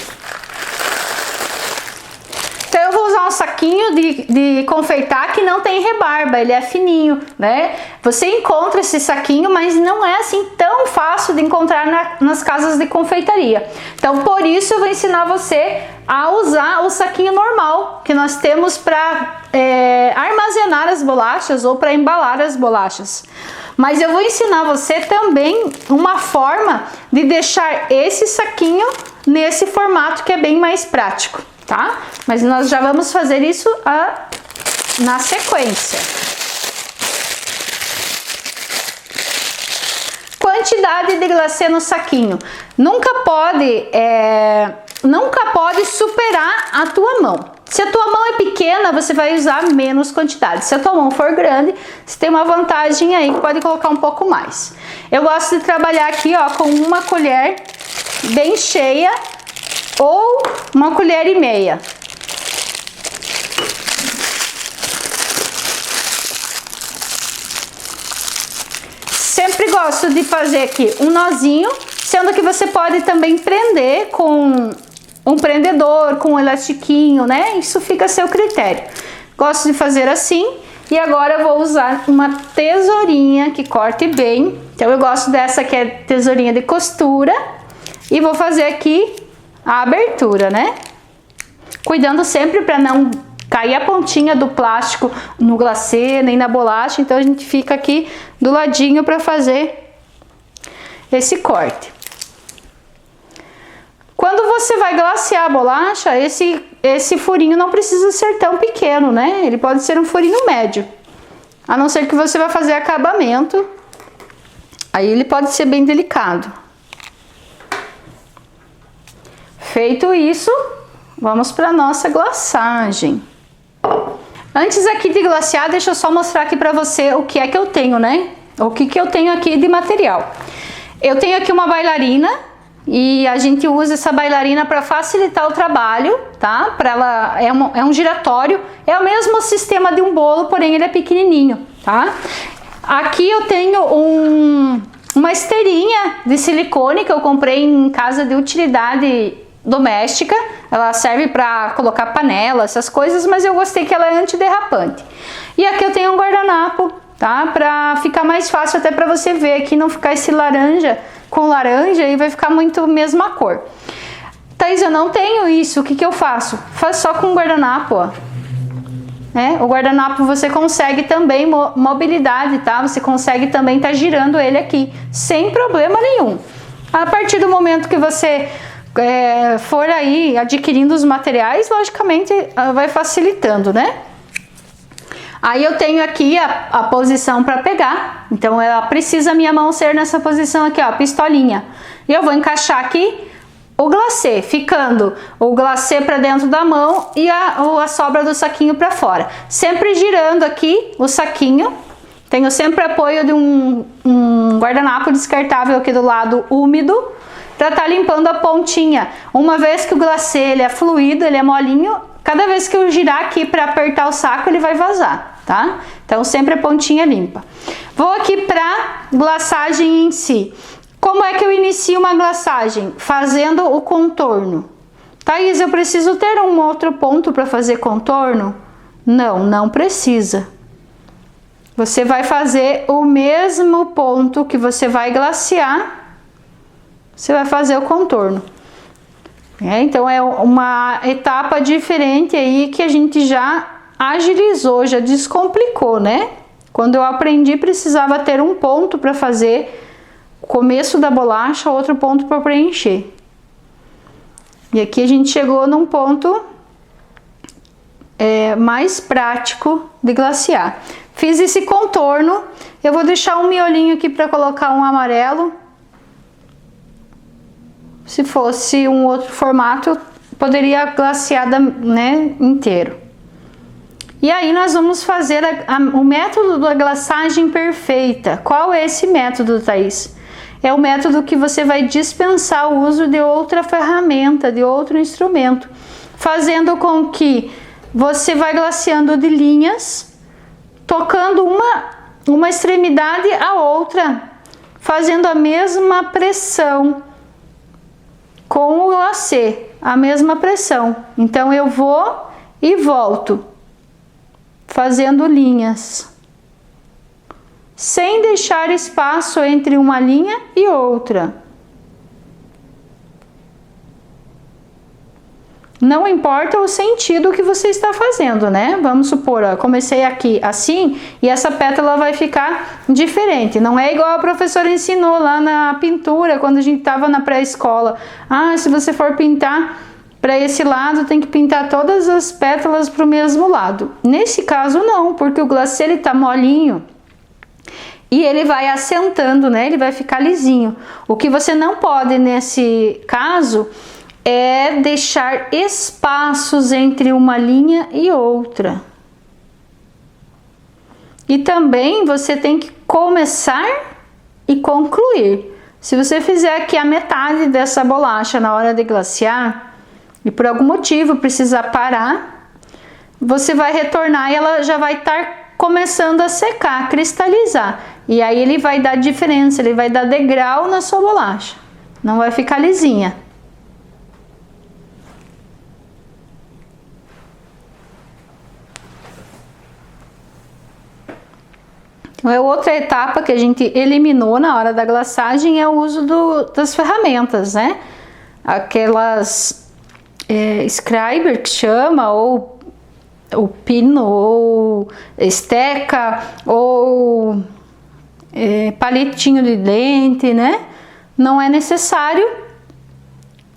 Então eu vou usar um saquinho de confeitar que não tem rebarba, ele é fininho, né? Você encontra esse saquinho, mas não é assim tão fácil de encontrar nas casas de confeitaria. Então por isso eu vou ensinar você a usar o saquinho normal que nós temos para armazenar as bolachas ou para embalar as bolachas. Mas eu vou ensinar você também uma forma de deixar esse saquinho nesse formato que é bem mais prático, tá? Mas nós já vamos fazer isso na sequência. Quantidade de glacê no saquinho. Nunca pode superar a tua mão. Se a tua mão é pequena, você vai usar menos quantidade. Se a tua mão for grande, você tem uma vantagem aí que pode colocar um pouco mais. Eu gosto de trabalhar aqui, ó, com uma colher bem cheia ou uma colher e meia. Sempre gosto de fazer aqui um nozinho, sendo que você pode também prender com um prendedor, com um elastiquinho, né? Isso fica a seu critério. Gosto de fazer assim e agora eu vou usar uma tesourinha que corte bem. Então eu gosto dessa que é tesourinha de costura e vou fazer aqui a abertura, né? Cuidando sempre para não cair a pontinha do plástico no glacê, nem na bolacha. Então a gente fica aqui do ladinho para fazer esse corte. Quando você vai glacear a bolacha, esse furinho não precisa ser tão pequeno, né? Ele pode ser um furinho médio. A não ser que você vai fazer acabamento. Aí ele pode ser bem delicado. Feito isso, vamos para nossa glaçagem. Antes aqui de glacear, deixa eu só mostrar aqui para você o que é que eu tenho, né? O que eu tenho aqui de material. Eu tenho aqui uma bailarina e a gente usa essa bailarina para facilitar o trabalho, tá? Para ela é um giratório, é o mesmo sistema de um bolo, porém ele é pequenininho, tá? Aqui eu tenho uma esteirinha de silicone que eu comprei em casa de utilidade doméstica. Ela serve para colocar panela, essas coisas, mas eu gostei que ela é antiderrapante. E aqui eu tenho um guardanapo, tá? Para ficar mais fácil até para você ver aqui, não ficar esse laranja com laranja e vai ficar muito a mesma cor. Thaís, eu não tenho isso, o que que eu faço? Faço só com guardanapo, ó. O guardanapo você consegue também mobilidade, tá? Você consegue também estar girando ele aqui, sem problema nenhum. A partir do momento que você for aí adquirindo os materiais, logicamente vai facilitando, né? Aí eu tenho aqui a posição para pegar, então ela precisa a minha mão ser nessa posição aqui, ó, pistolinha. E eu vou encaixar aqui o glacê, ficando o glacê para dentro da mão e a sobra do saquinho para fora. Sempre girando aqui o saquinho. Tenho sempre apoio de um guardanapo descartável aqui do lado úmido, para estar limpando a pontinha. Uma vez que o glacê ele é fluido, ele é molinho, cada vez que eu girar aqui para apertar o saco, ele vai vazar, tá? Então sempre a pontinha limpa. Vou aqui para glaçagem em si. Como é que eu inicio uma glaçagem? Fazendo o contorno. Thaís, eu preciso ter um outro ponto para fazer contorno? Não, não precisa. Você vai fazer o mesmo ponto que você vai glacear, você vai fazer o contorno. Então é uma etapa diferente aí que a gente já agilizou, já descomplicou, né? Quando eu aprendi, precisava ter um ponto para fazer o começo da bolacha, outro ponto para preencher. E aqui a gente chegou num ponto mais prático de glacear. fiz esse contorno. Eu vou deixar um miolinho aqui para colocar um amarelo. Se fosse um outro formato, eu poderia glaciar, né, inteiro. E aí nós vamos fazer o método da glaçagem perfeita. Qual é esse método, Thaís? É o método que você vai dispensar o uso de outra ferramenta, de outro instrumento, fazendo com que você vai glaciando de linhas, tocando uma extremidade à outra, fazendo a mesma pressão com o glacê, a mesma pressão. Então eu vou e volto, fazendo linhas, sem deixar espaço entre uma linha e outra. Não importa o sentido que você está fazendo, né? Vamos supor, ó, comecei aqui assim e essa pétala vai ficar diferente. Não é igual a professora ensinou lá na pintura, quando a gente estava na pré-escola. Ah, se você for pintar para esse lado, tem que pintar todas as pétalas para o mesmo lado. Nesse caso não, porque o glacê ele tá molinho e ele vai assentando, né? Ele vai ficar lisinho. O que você não pode nesse caso é deixar espaços entre uma linha e outra. E também você tem que começar e concluir. Se você fizer aqui a metade dessa bolacha na hora de glaciar e por algum motivo precisar parar, você vai retornar e ela já vai estar começando a secar, cristalizar. E aí ele vai dar diferença, ele vai dar degrau na sua bolacha. Não vai ficar lisinha. Outra etapa que a gente eliminou na hora da glaçagem é o uso das ferramentas, né? Aquelas scriber que chama, ou o pino, ou esteca, ou palitinho de dente, né? Não é necessário,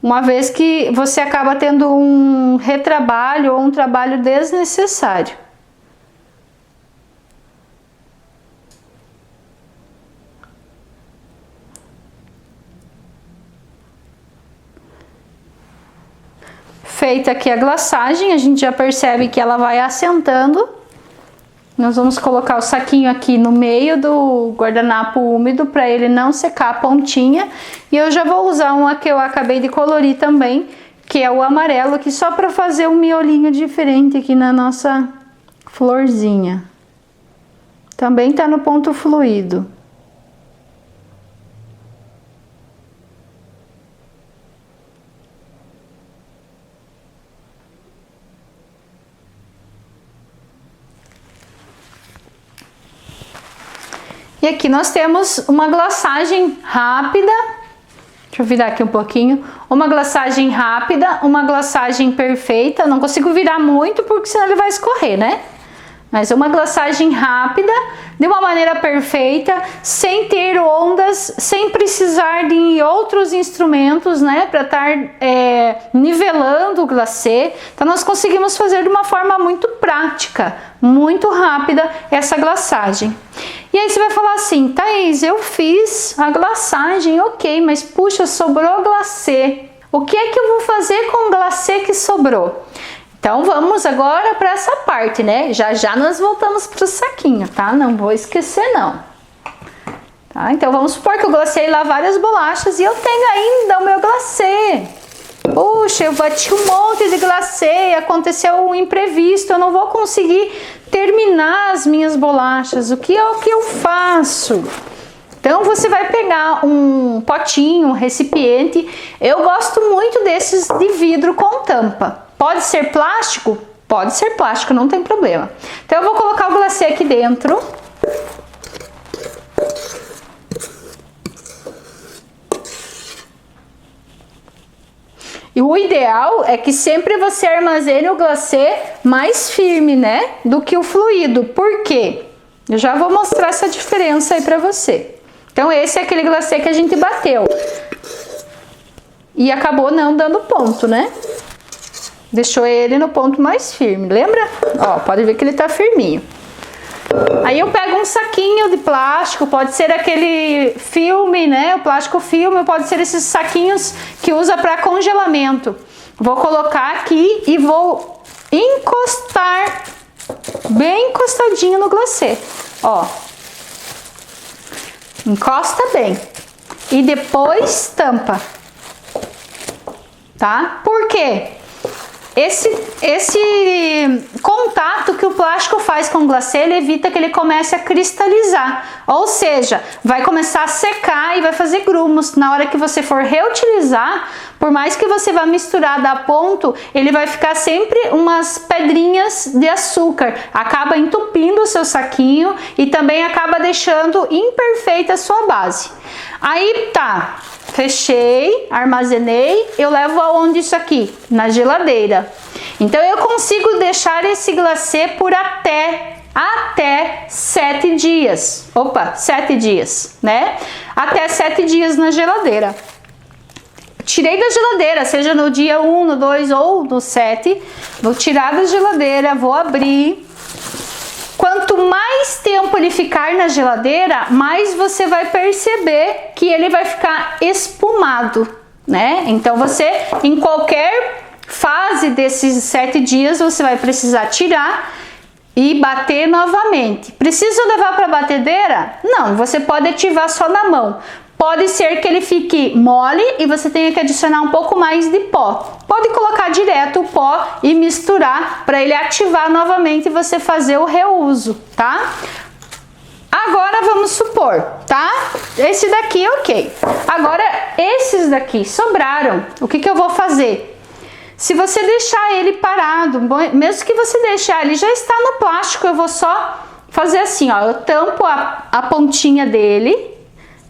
uma vez que você acaba tendo um retrabalho ou um trabalho desnecessário. Feita aqui a glaçagem, a gente já percebe que ela vai assentando. Nós vamos colocar o saquinho aqui no meio do guardanapo úmido para ele não secar a pontinha. E eu já vou usar uma que eu acabei de colorir também, que é o amarelo, aqui só para fazer um miolinho diferente aqui na nossa florzinha. Também tá no ponto fluido. E aqui nós temos uma glaçagem rápida, deixa eu virar aqui um pouquinho, uma glaçagem rápida, uma glaçagem perfeita. Não consigo virar muito porque senão ele vai escorrer, né? Mas uma glaçagem rápida, de uma maneira perfeita, sem ter ondas, sem precisar de outros instrumentos, né, para estar nivelando o glacê. Então nós conseguimos fazer de uma forma muito prática, muito rápida essa glaçagem. E aí você vai falar assim: Thaís, eu fiz a glaçagem, ok, mas puxa, sobrou glacê. O que é que eu vou fazer com o glacê que sobrou? Então vamos agora para essa parte, né? Já já nós voltamos para o saquinho, tá? Não vou esquecer não. Tá? Então vamos supor que eu glacei lá várias bolachas e eu tenho ainda o meu glacê. Puxa, eu bati um monte de glacê, aconteceu um imprevisto, eu não vou conseguir terminar as minhas bolachas. O que eu faço? Então você vai pegar um potinho, um recipiente. Eu gosto muito desses de vidro com tampa. Pode ser plástico? Pode ser plástico, não tem problema. Então eu vou colocar o glacê aqui dentro. E o ideal é que sempre você armazene o glacê mais firme, né, do que o fluido. Por quê? Eu já vou mostrar essa diferença aí pra você. Então esse é aquele glacê que a gente bateu. E acabou não dando ponto, né? Deixou ele no ponto mais firme, lembra? Ó, pode ver que ele tá firminho. Aí eu pego um saquinho de plástico, pode ser aquele filme, né? O plástico filme, pode ser esses saquinhos que usa para congelamento. Vou colocar aqui e vou encostar bem encostadinho no glacê, ó. Encosta bem e depois tampa, tá? Por quê? Esse contato que o plástico faz com o glacê, ele evita que ele comece a cristalizar, ou seja, vai começar a secar e vai fazer grumos. Na hora que você for reutilizar, por mais que você vá misturar da ponto, ele vai ficar sempre umas pedrinhas de açúcar, acaba entupindo o seu saquinho e também acaba deixando imperfeita a sua base. Aí tá, fechei, armazenei, eu levo aonde isso aqui? Na geladeira. Então eu consigo deixar esse glacê por até 7 dias. Opa, 7 dias, né? Até 7 dias na geladeira. Tirei da geladeira, seja no dia 1, no 2 ou no 7, vou tirar da geladeira, vou abrir. Quanto mais tempo ele ficar na geladeira, mais você vai perceber que ele vai ficar espumado, né? Então você, em qualquer fase desses 7 dias, você vai precisar tirar e bater novamente. Precisa levar para a batedeira? Não, você pode ativar só na mão. Pode ser que ele fique mole e você tenha que adicionar um pouco mais de pó. Pode colocar direto o pó e misturar para ele ativar novamente e você fazer o reuso, tá? Agora vamos supor, tá? Esse daqui, ok. Agora, esses daqui sobraram. O que eu vou fazer? Se você deixar ele parado, mesmo que você deixar, ele já está no plástico, eu vou só fazer assim, ó. Eu tampo a pontinha dele,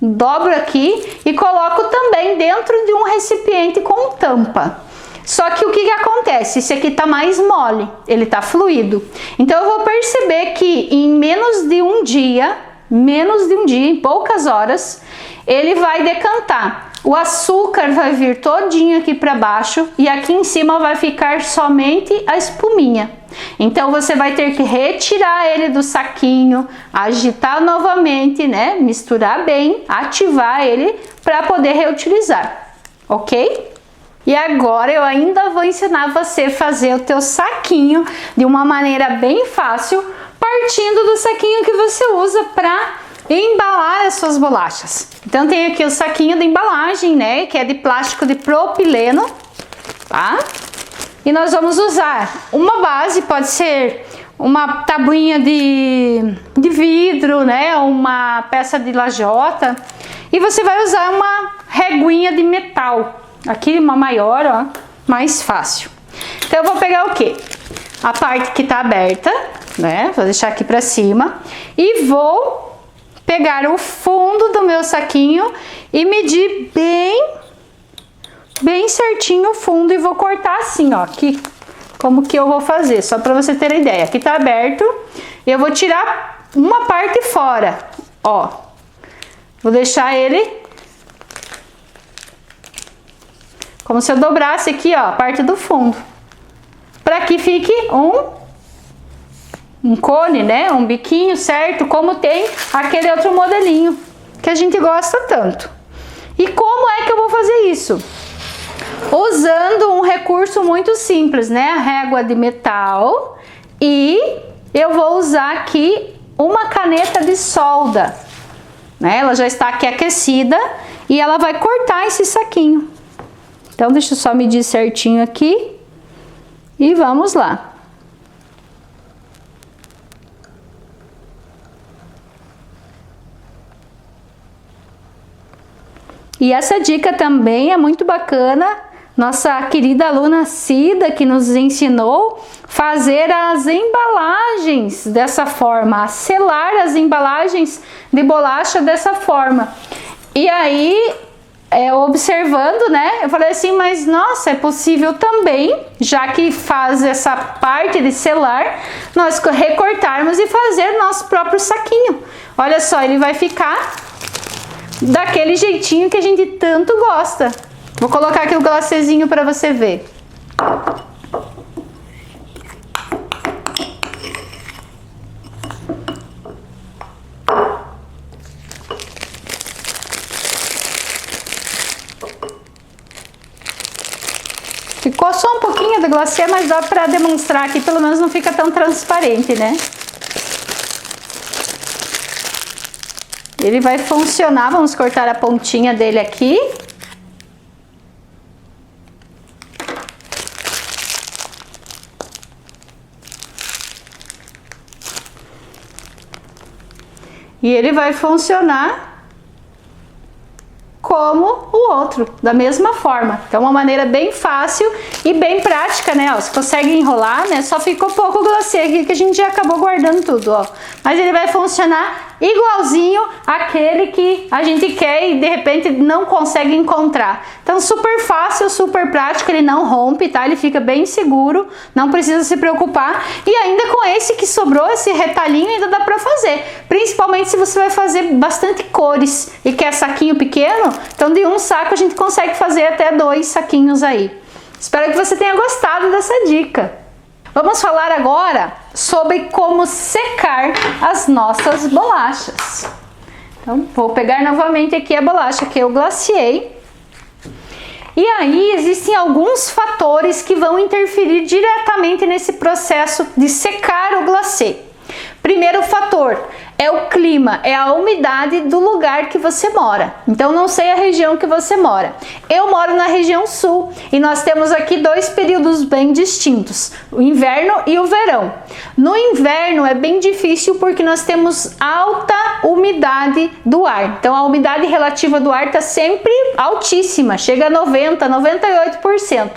dobro aqui e coloco também dentro de um recipiente com tampa. Só que o que acontece? Esse aqui tá mais mole, ele tá fluido. Então eu vou perceber que em menos de um dia, em poucas horas, ele vai decantar. O açúcar vai vir todinho aqui para baixo e aqui em cima vai ficar somente a espuminha. Então você vai ter que retirar ele do saquinho, agitar novamente, né? Misturar bem, ativar ele para poder reutilizar, ok? E agora eu ainda vou ensinar você a fazer o teu saquinho de uma maneira bem fácil, partindo do saquinho que você usa para embalar as suas bolachas. Então tem aqui o saquinho de embalagem, né, que é de plástico de propileno, tá? E nós vamos usar uma base, pode ser uma tabuinha de vidro, né, uma peça de lajota, e você vai usar uma reguinha de metal, aqui uma maior, ó, mais fácil. Então eu vou pegar o quê? A parte que tá aberta, né, vou deixar aqui pra cima, e vou pegar o fundo do meu saquinho e medir bem certinho o fundo e vou cortar assim, ó, aqui, como que eu vou fazer, só para você ter ideia. Aqui tá aberto, eu vou tirar uma parte fora, ó, vou deixar ele como se eu dobrasse aqui, ó, a parte do fundo, para que fique um cone, né? Um biquinho, certo? Como tem aquele outro modelinho que a gente gosta tanto. E como é que eu vou fazer isso? Usando um recurso muito simples, né? A régua de metal, e eu vou usar aqui uma caneta de solda, né? Ela já está aqui aquecida e ela vai cortar esse saquinho. Então deixa eu só medir certinho aqui e vamos lá. E essa dica também é muito bacana, nossa querida aluna Cida, que nos ensinou a fazer as embalagens dessa forma, a selar as embalagens de bolacha dessa forma. E aí, observando, né, eu falei assim, mas nossa, é possível também, já que faz essa parte de selar, nós recortarmos e fazer nosso próprio saquinho. Olha só, ele vai ficar daquele jeitinho que a gente tanto gosta. Vou colocar aqui o glacêzinho para você ver. Ficou só um pouquinho do glacê, mas dá para demonstrar aqui, pelo menos não fica tão transparente, né? Ele vai funcionar, vamos cortar a pontinha dele aqui. E ele vai funcionar como o outro, da mesma forma. Então, uma maneira bem fácil e bem prática, né? Ó, você consegue enrolar, né? Só ficou pouco glacê aqui que a gente já acabou guardando tudo, ó. Mas ele vai funcionar igualzinho àquele que a gente quer e de repente não consegue encontrar. Então, super fácil, super prático, ele não rompe, tá? Ele fica bem seguro, não precisa se preocupar. E ainda com esse que sobrou, esse retalhinho, ainda dá pra fazer. Principalmente se você vai fazer bastante cores e quer saquinho pequeno, então de um saco a gente consegue fazer até 2 saquinhos aí. Espero que você tenha gostado dessa dica. Vamos falar agora sobre como secar as nossas bolachas. Então, vou pegar novamente aqui a bolacha que eu glaciei. E aí, existem alguns fatores que vão interferir diretamente nesse processo de secar o glacê. Primeiro fator é o clima, é a umidade do lugar que você mora. Então, não sei a região que você mora. Eu moro na região sul e nós temos aqui 2 períodos bem distintos, o inverno e o verão. No inverno é bem difícil porque nós temos alta umidade do ar. Então, a umidade relativa do ar está sempre altíssima, chega a 90%, 98%.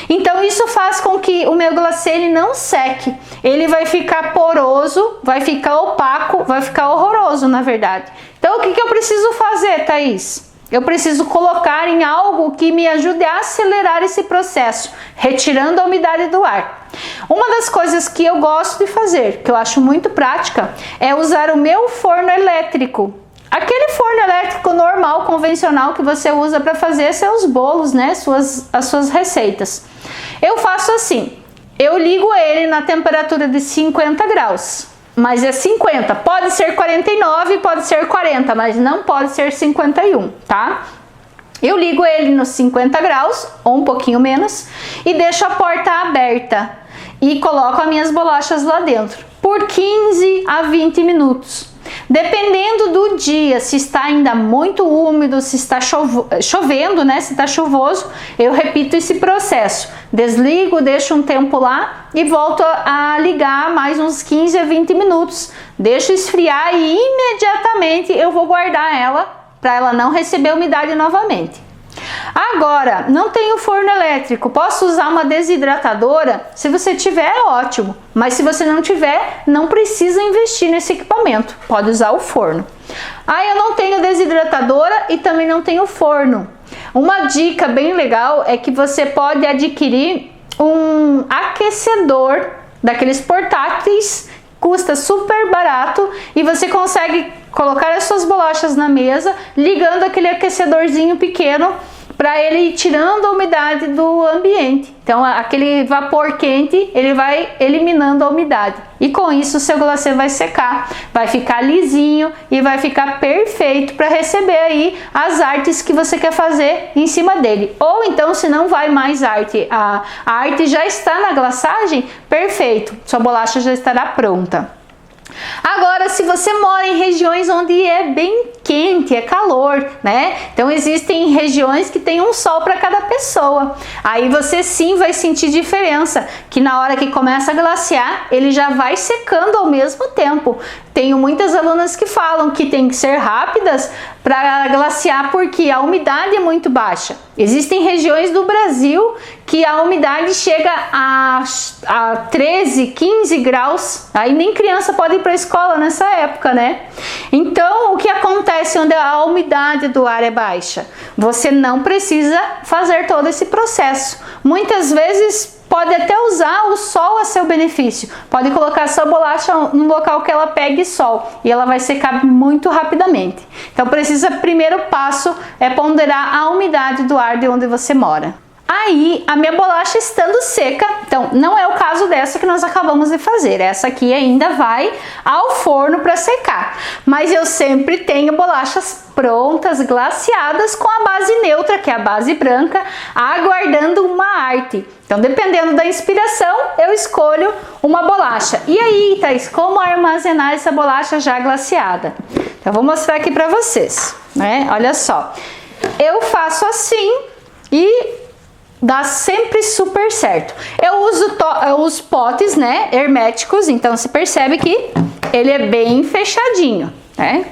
Então, isso faz com que o meu glacê ele não seque. Ele vai ficar poroso, vai ficar opaco, vai ficar horroroso, na verdade. Então, o que eu preciso fazer, Thaís? Eu preciso colocar em algo que me ajude a acelerar esse processo, retirando a umidade do ar. Uma das coisas que eu gosto de fazer, que eu acho muito prática, é usar o meu forno elétrico. Aquele forno elétrico normal, convencional, que você usa para fazer seus bolos, né? As suas receitas. Eu faço assim, eu ligo ele na temperatura de 50 graus. Mas é 50, pode ser 49, pode ser 40, mas não pode ser 51, tá? Eu ligo ele nos 50 graus, ou um pouquinho menos, e deixo a porta aberta. E coloco as minhas bolachas lá dentro, por 15 a 20 minutos. Dependendo do dia, se está ainda muito úmido, se está chovendo, né? Se está chuvoso, eu repito esse processo. Desligo, deixo um tempo lá e volto a ligar mais uns 15 a 20 minutos. Deixo esfriar e imediatamente eu vou guardar ela para ela não receber umidade novamente. Agora, não tenho forno elétrico, posso usar uma desidratadora? Se você tiver, é ótimo, mas se você não tiver, não precisa investir nesse equipamento, pode usar o forno. Ah, eu não tenho desidratadora e também não tenho forno. Uma dica bem legal é que você pode adquirir um aquecedor daqueles portáteis, custa super barato e você consegue colocar as suas bolachas na mesa, ligando aquele aquecedorzinho pequeno para ele ir tirando a umidade do ambiente. Então, aquele vapor quente, ele vai eliminando a umidade. E com isso, o seu glacê vai secar, vai ficar lisinho e vai ficar perfeito para receber aí as artes que você quer fazer em cima dele. Ou então, se não vai mais arte, a arte já está na glaçagem, perfeito, sua bolacha já estará pronta. Agora, se você mora em regiões onde é bem quente, é calor, né? Então existem regiões que tem um sol para cada pessoa. Aí você sim vai sentir diferença, que na hora que começa a glaciar, ele já vai secando ao mesmo tempo. Tenho muitas alunas que falam que tem que ser rápidas para glaciar porque a umidade é muito baixa. Existem regiões do Brasil que a umidade chega a 13, 15 graus. Aí nem criança pode ir para a escola nessa época, né? Então, o que acontece onde a umidade do ar é baixa? Você não precisa fazer todo esse processo. Muitas vezes pode até usar o sol a seu benefício. Pode colocar sua bolacha num local que ela pegue sol e ela vai secar muito rapidamente. Então, primeiro passo é ponderar a umidade do ar de onde você mora. Aí a minha bolacha estando seca, então não é o caso dessa que nós acabamos de fazer, essa aqui ainda vai ao forno para secar, mas eu sempre tenho bolachas prontas, glaciadas com a base neutra, que é a base branca, aguardando uma arte. Então, dependendo da inspiração, eu escolho uma bolacha. E aí, Thaís, como armazenar essa bolacha já glaciada? Então, eu vou mostrar aqui para vocês, né? Olha só, eu faço assim e dá sempre super certo. Eu uso os potes, né, herméticos, então você percebe que ele é bem fechadinho, né?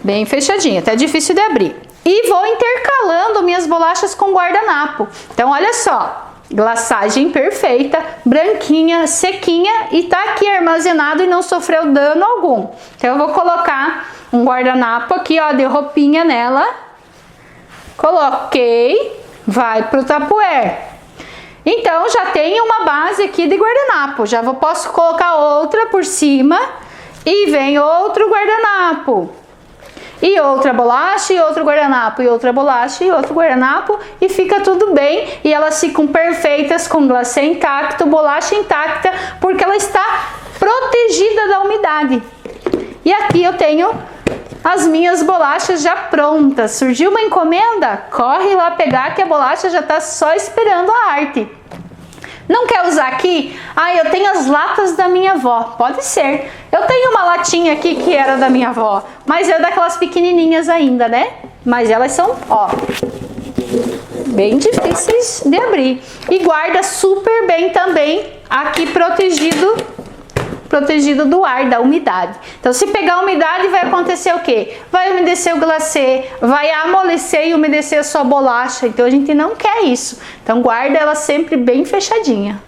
Bem fechadinho, até difícil de abrir. E vou intercalando minhas bolachas com guardanapo. Então, olha só, glaçagem perfeita, branquinha, sequinha e tá aqui armazenado e não sofreu dano algum. Então, eu vou colocar um guardanapo aqui, ó, de roupinha nela. Coloquei, vai pro Tupperware. Então, já tem uma base aqui de guardanapo. Já posso colocar outra por cima e vem outro guardanapo. E outra bolacha, e outro guardanapo, e outra bolacha, e outro guardanapo, e fica tudo bem, e elas ficam perfeitas com glacê intacto, bolacha intacta, porque ela está protegida da umidade. E aqui eu tenho as minhas bolachas já prontas. Surgiu uma encomenda? Corre lá pegar que a bolacha já está só esperando a arte. Não quer usar aqui? Ah, eu tenho as latas da minha avó. Pode ser. Eu tenho uma latinha aqui que era da minha avó, mas é daquelas pequenininhas ainda, né? Mas elas são, ó, bem difíceis de abrir. E guarda super bem também aqui protegido do ar, da umidade. Então, se pegar umidade, vai acontecer o quê? Vai umedecer o glacê, vai amolecer e umedecer a sua bolacha. Então, a gente não quer isso. Então, guarda ela sempre bem fechadinha.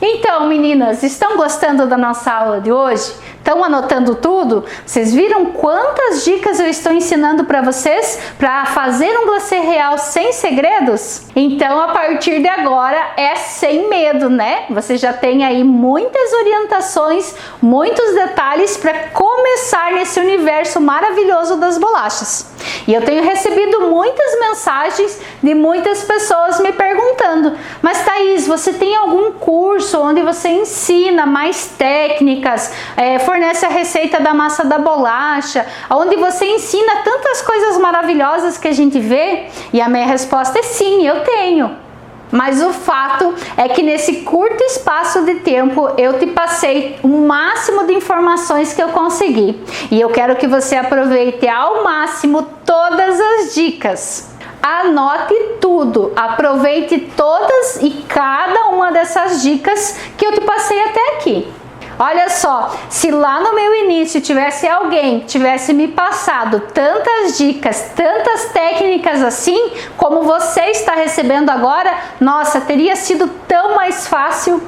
Então, meninas, estão gostando da nossa aula de hoje? Estão anotando tudo? Vocês viram quantas dicas eu estou ensinando para vocês para fazer um glacê real sem segredos? Então, a partir de agora é sem medo, né? Você já tem aí muitas orientações, muitos detalhes para começar nesse universo maravilhoso das bolachas. E eu tenho recebido muitas mensagens de muitas pessoas me perguntando: mas Thaís, você tem algum curso onde você ensina mais técnicas, fornece a receita da massa da bolacha, onde você ensina tantas coisas maravilhosas que a gente vê? E a minha resposta é sim, eu tenho. Mas o fato é que nesse curto espaço de tempo eu te passei o máximo de informações que eu consegui. E eu quero que você aproveite ao máximo todas as dicas. Anote tudo, aproveite todas e cada uma dessas dicas que eu te passei até aqui. Olha só, se lá no meu início tivesse me passado tantas dicas, tantas técnicas assim, como você está recebendo agora, nossa, teria sido tão mais fácil.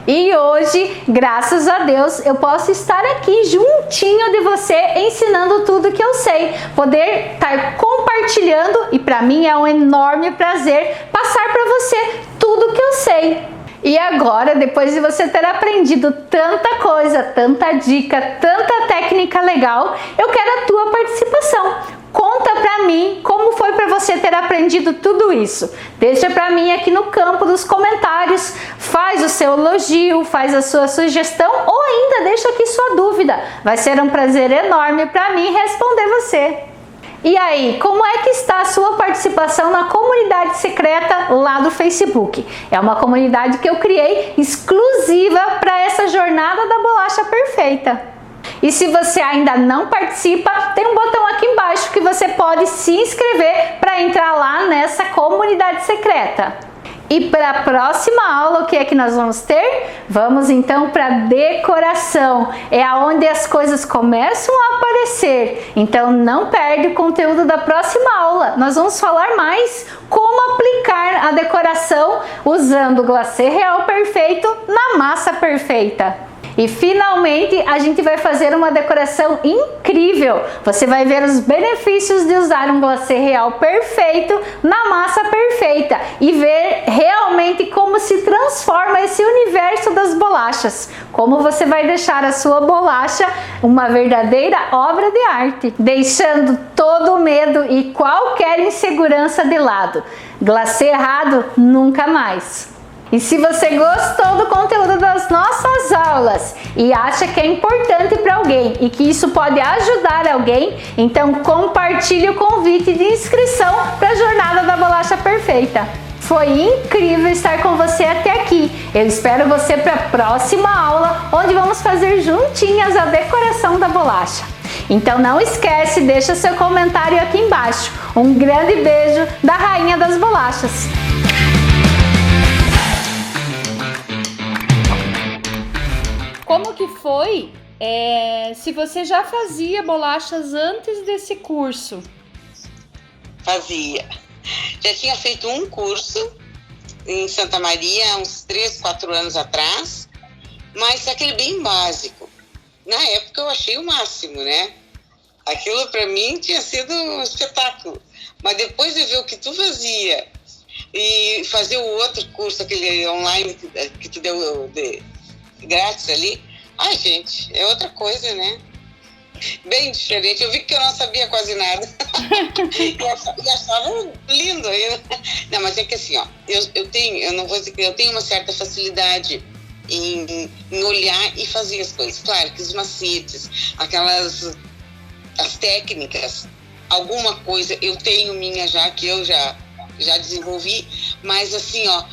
E hoje, graças a Deus, eu posso estar aqui juntinho de você, ensinando tudo que eu sei, poder estar compartilhando, e para mim é um enorme prazer passar para você tudo que eu sei. E agora, depois de você ter aprendido tanta coisa, tanta dica, tanta técnica legal, eu quero a tua participação. Conta pra mim como foi para você ter aprendido tudo isso. Deixa pra mim aqui no campo dos comentários, faz o seu elogio, faz a sua sugestão ou ainda deixa aqui sua dúvida. Vai ser um prazer enorme para mim responder você. E aí, como é que está a sua participação na comunidade secreta lá do Facebook? É uma comunidade que eu criei exclusiva para essa jornada da bolacha perfeita. E se você ainda não participa, tem um botão aqui embaixo que você pode se inscrever para entrar lá nessa comunidade secreta. E para a próxima aula, o que é que nós vamos ter? Vamos então para decoração. É aonde as coisas começam a aparecer. Então não perde o conteúdo da próxima aula. Nós vamos falar mais como aplicar a decoração usando o glacê real perfeito na massa perfeita. E finalmente a gente vai fazer uma decoração incrível. Você vai ver os benefícios de usar um glacê real perfeito na massa perfeita e ver realmente como se transforma esse universo das bolachas. Como você vai deixar a sua bolacha uma verdadeira obra de arte, deixando todo o medo e qualquer insegurança de lado. Glacê errado, nunca mais. E se você gostou do conteúdo das nossas aulas e acha que é importante para alguém e que isso pode ajudar alguém, então compartilhe o convite de inscrição para a Jornada da Bolacha Perfeita. Foi incrível estar com você até aqui. Eu espero você para a próxima aula, onde vamos fazer juntinhas a decoração da bolacha. Então não esquece, deixa seu comentário aqui embaixo. Um grande beijo da Rainha das Bolachas. Como que foi? Se você já fazia bolachas antes desse curso? Fazia. Já tinha feito um curso em Santa Maria, uns 3, 4 anos atrás, mas aquele bem básico. Na época eu achei o máximo, né? Aquilo para mim tinha sido um espetáculo. Mas depois de ver o que tu fazia e fazer o outro curso, aquele online que tu deu grátis ali, ai gente, é outra coisa, né? Bem diferente. Eu vi que eu não sabia quase nada. e achava lindo ainda. Não, mas é que assim, ó, eu não vou dizer que eu tenho uma certa facilidade em olhar e fazer as coisas. Claro que os macetes, as técnicas, alguma coisa eu tenho minha já, que eu já desenvolvi, mas assim, ó,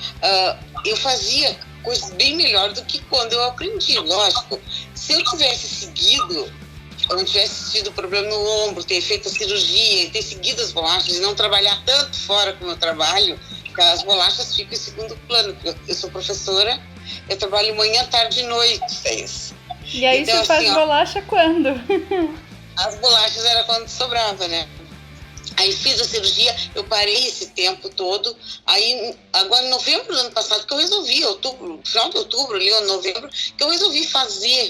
eu fazia coisas bem melhor do que quando eu aprendi. Lógico, se eu tivesse seguido, eu não tivesse tido problema no ombro, ter feito a cirurgia, ter seguido as bolachas e não trabalhar tanto fora como eu trabalho, porque as bolachas ficam em segundo plano. Eu sou professora, eu trabalho manhã, tarde e noite, é isso. E aí então, você faz bolacha quando? As bolachas era quando sobrava, né? Aí fiz a cirurgia, eu parei esse tempo todo. Aí, agora em novembro do ano passado, que eu resolvi, final de outubro, ali, ou novembro, que eu resolvi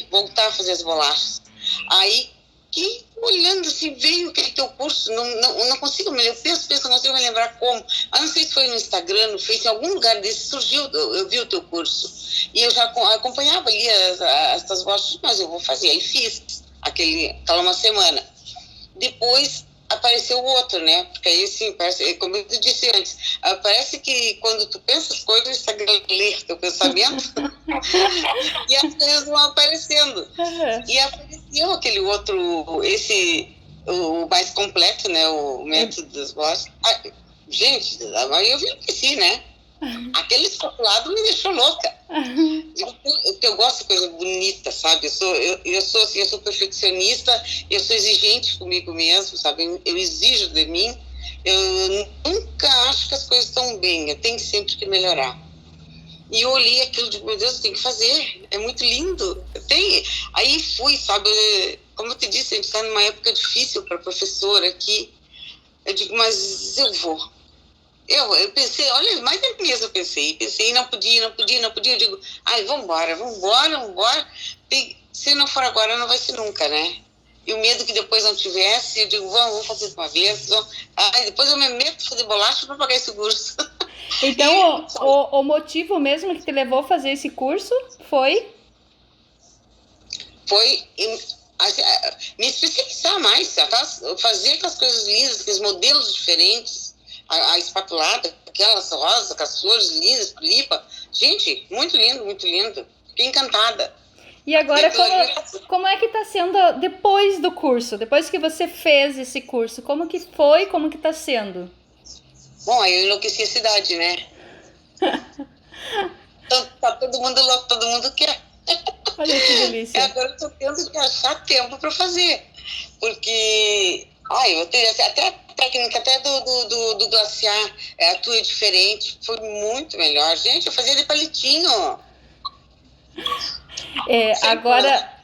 voltar a fazer as bolachas. Aí, que olhando assim, veio aquele teu curso, não consigo me lembrar, eu penso, não consigo me lembrar como. Mas não sei se foi no Instagram, no Facebook, em algum lugar desse surgiu, eu vi o teu curso. E eu já acompanhava ali essas bolachas, mas eu vou fazer. Aí fiz aquela uma semana. Depois apareceu o outro, né? Porque aí, sim, parece, como eu disse antes, parece que quando tu pensa as coisas, o Instagram lê teu pensamento e as coisas vão aparecendo. E apareceu aquele outro, o mais completo, né? O método das bolachas. Gente, aí eu enlouqueci, né? Aquele especulado me deixou louca. Eu gosto de coisa bonita, sabe? Eu sou assim, eu sou perfeccionista, eu sou exigente comigo mesmo, sabe? Eu exijo de mim. Eu nunca acho que as coisas estão bem, eu tenho sempre que melhorar. E eu olhei aquilo de, meu Deus, eu tenho que fazer, é muito lindo. Aí fui, sabe? Como eu te disse, a gente está numa época difícil para professora aqui. Eu digo, mas eu vou. Eu pensei, olha, mais de mês eu pensei, não podia. Eu digo, vambora. Se não for agora, não vai ser nunca, né? E o medo que depois não tivesse, eu digo, vamos fazer de uma vez. Depois eu me meto a fazer bolacha para pagar esse curso. Então, o motivo mesmo que te levou a fazer esse curso foi? Foi me especializar mais, fazer aquelas coisas lindas, aqueles modelos diferentes. A espatulada, aquelas rosas, com as flores lindas, tulipa. Gente, muito lindo, muito lindo. Fiquei encantada. E agora, como é que está sendo depois do curso? Depois que você fez esse curso, como que foi, como que está sendo? Bom, aí eu enlouqueci a cidade, né? Tá todo mundo louco, todo mundo quer. Olha que delícia. Agora eu tô tendo que achar tempo para fazer. Porque, eu tenho até a técnica até do glaciar, a tua é diferente, foi muito melhor. Gente, eu fazia de palitinho.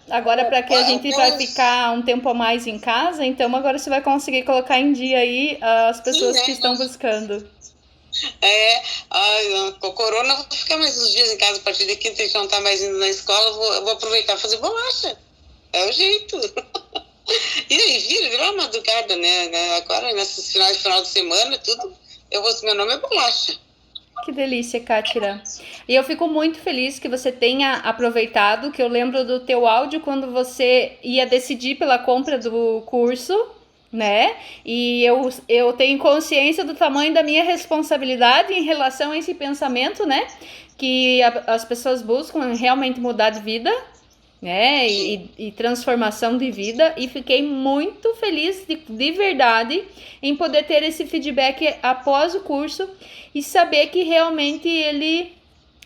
Agora para que a gente vai ficar um tempo a mais em casa, então agora você vai conseguir colocar em dia aí as pessoas que estão buscando. Ai, não, com o corona eu vou ficar mais uns dias em casa, a partir de quinta a gente não tá mais indo na escola, eu vou aproveitar e fazer bolacha. É o jeito. E aí, virou uma madrugada, né? Agora, nesses final de semana, tudo, meu nome é bolacha. Que delícia, Kátira. E eu fico muito feliz que você tenha aproveitado, que eu lembro do teu áudio quando você ia decidir pela compra do curso, né? E eu tenho consciência do tamanho da minha responsabilidade em relação a esse pensamento, né? Que as pessoas buscam realmente mudar de vida, né? E transformação de vida. E fiquei muito feliz de verdade em poder ter esse feedback após o curso e saber que realmente ele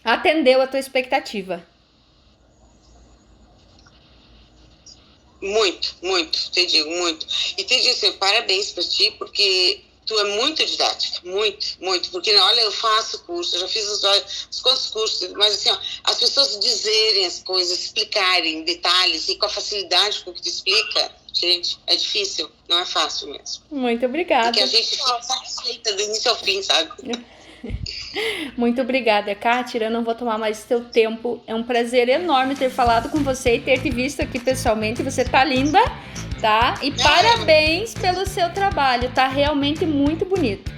atendeu a tua expectativa. Muito, muito, te digo, muito. E te digo assim, parabéns pra ti, porque tu é muito didática, muito, muito. Porque, olha, eu faço curso, eu já fiz os quantos cursos, mas assim, ó, as pessoas dizerem as coisas, explicarem detalhes e com a facilidade com que tu explica, gente, é difícil, não é fácil mesmo. Muito obrigada. Porque a gente fica satisfeita do início ao fim, sabe? Muito obrigada, Kátira. Eu não vou tomar mais teu tempo. É um prazer enorme ter falado com você e ter te visto aqui pessoalmente. Você tá linda, tá? E parabéns pelo seu trabalho. Tá realmente muito bonito.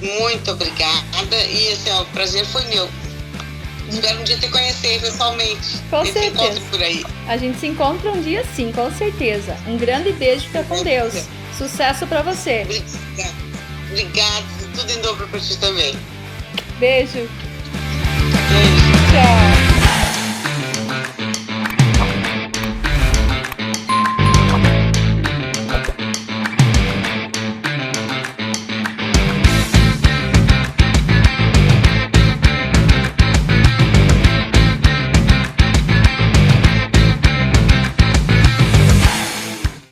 Muito obrigada. E assim, ó, o prazer foi meu. Espero um dia te conhecer pessoalmente. Com a gente certeza. se encontra por aí. A gente se encontra um dia sim, com certeza. Um grande beijo, fica com Deus. Sucesso pra você. Obrigada. Tudo em dobro pra ti também. Beijo.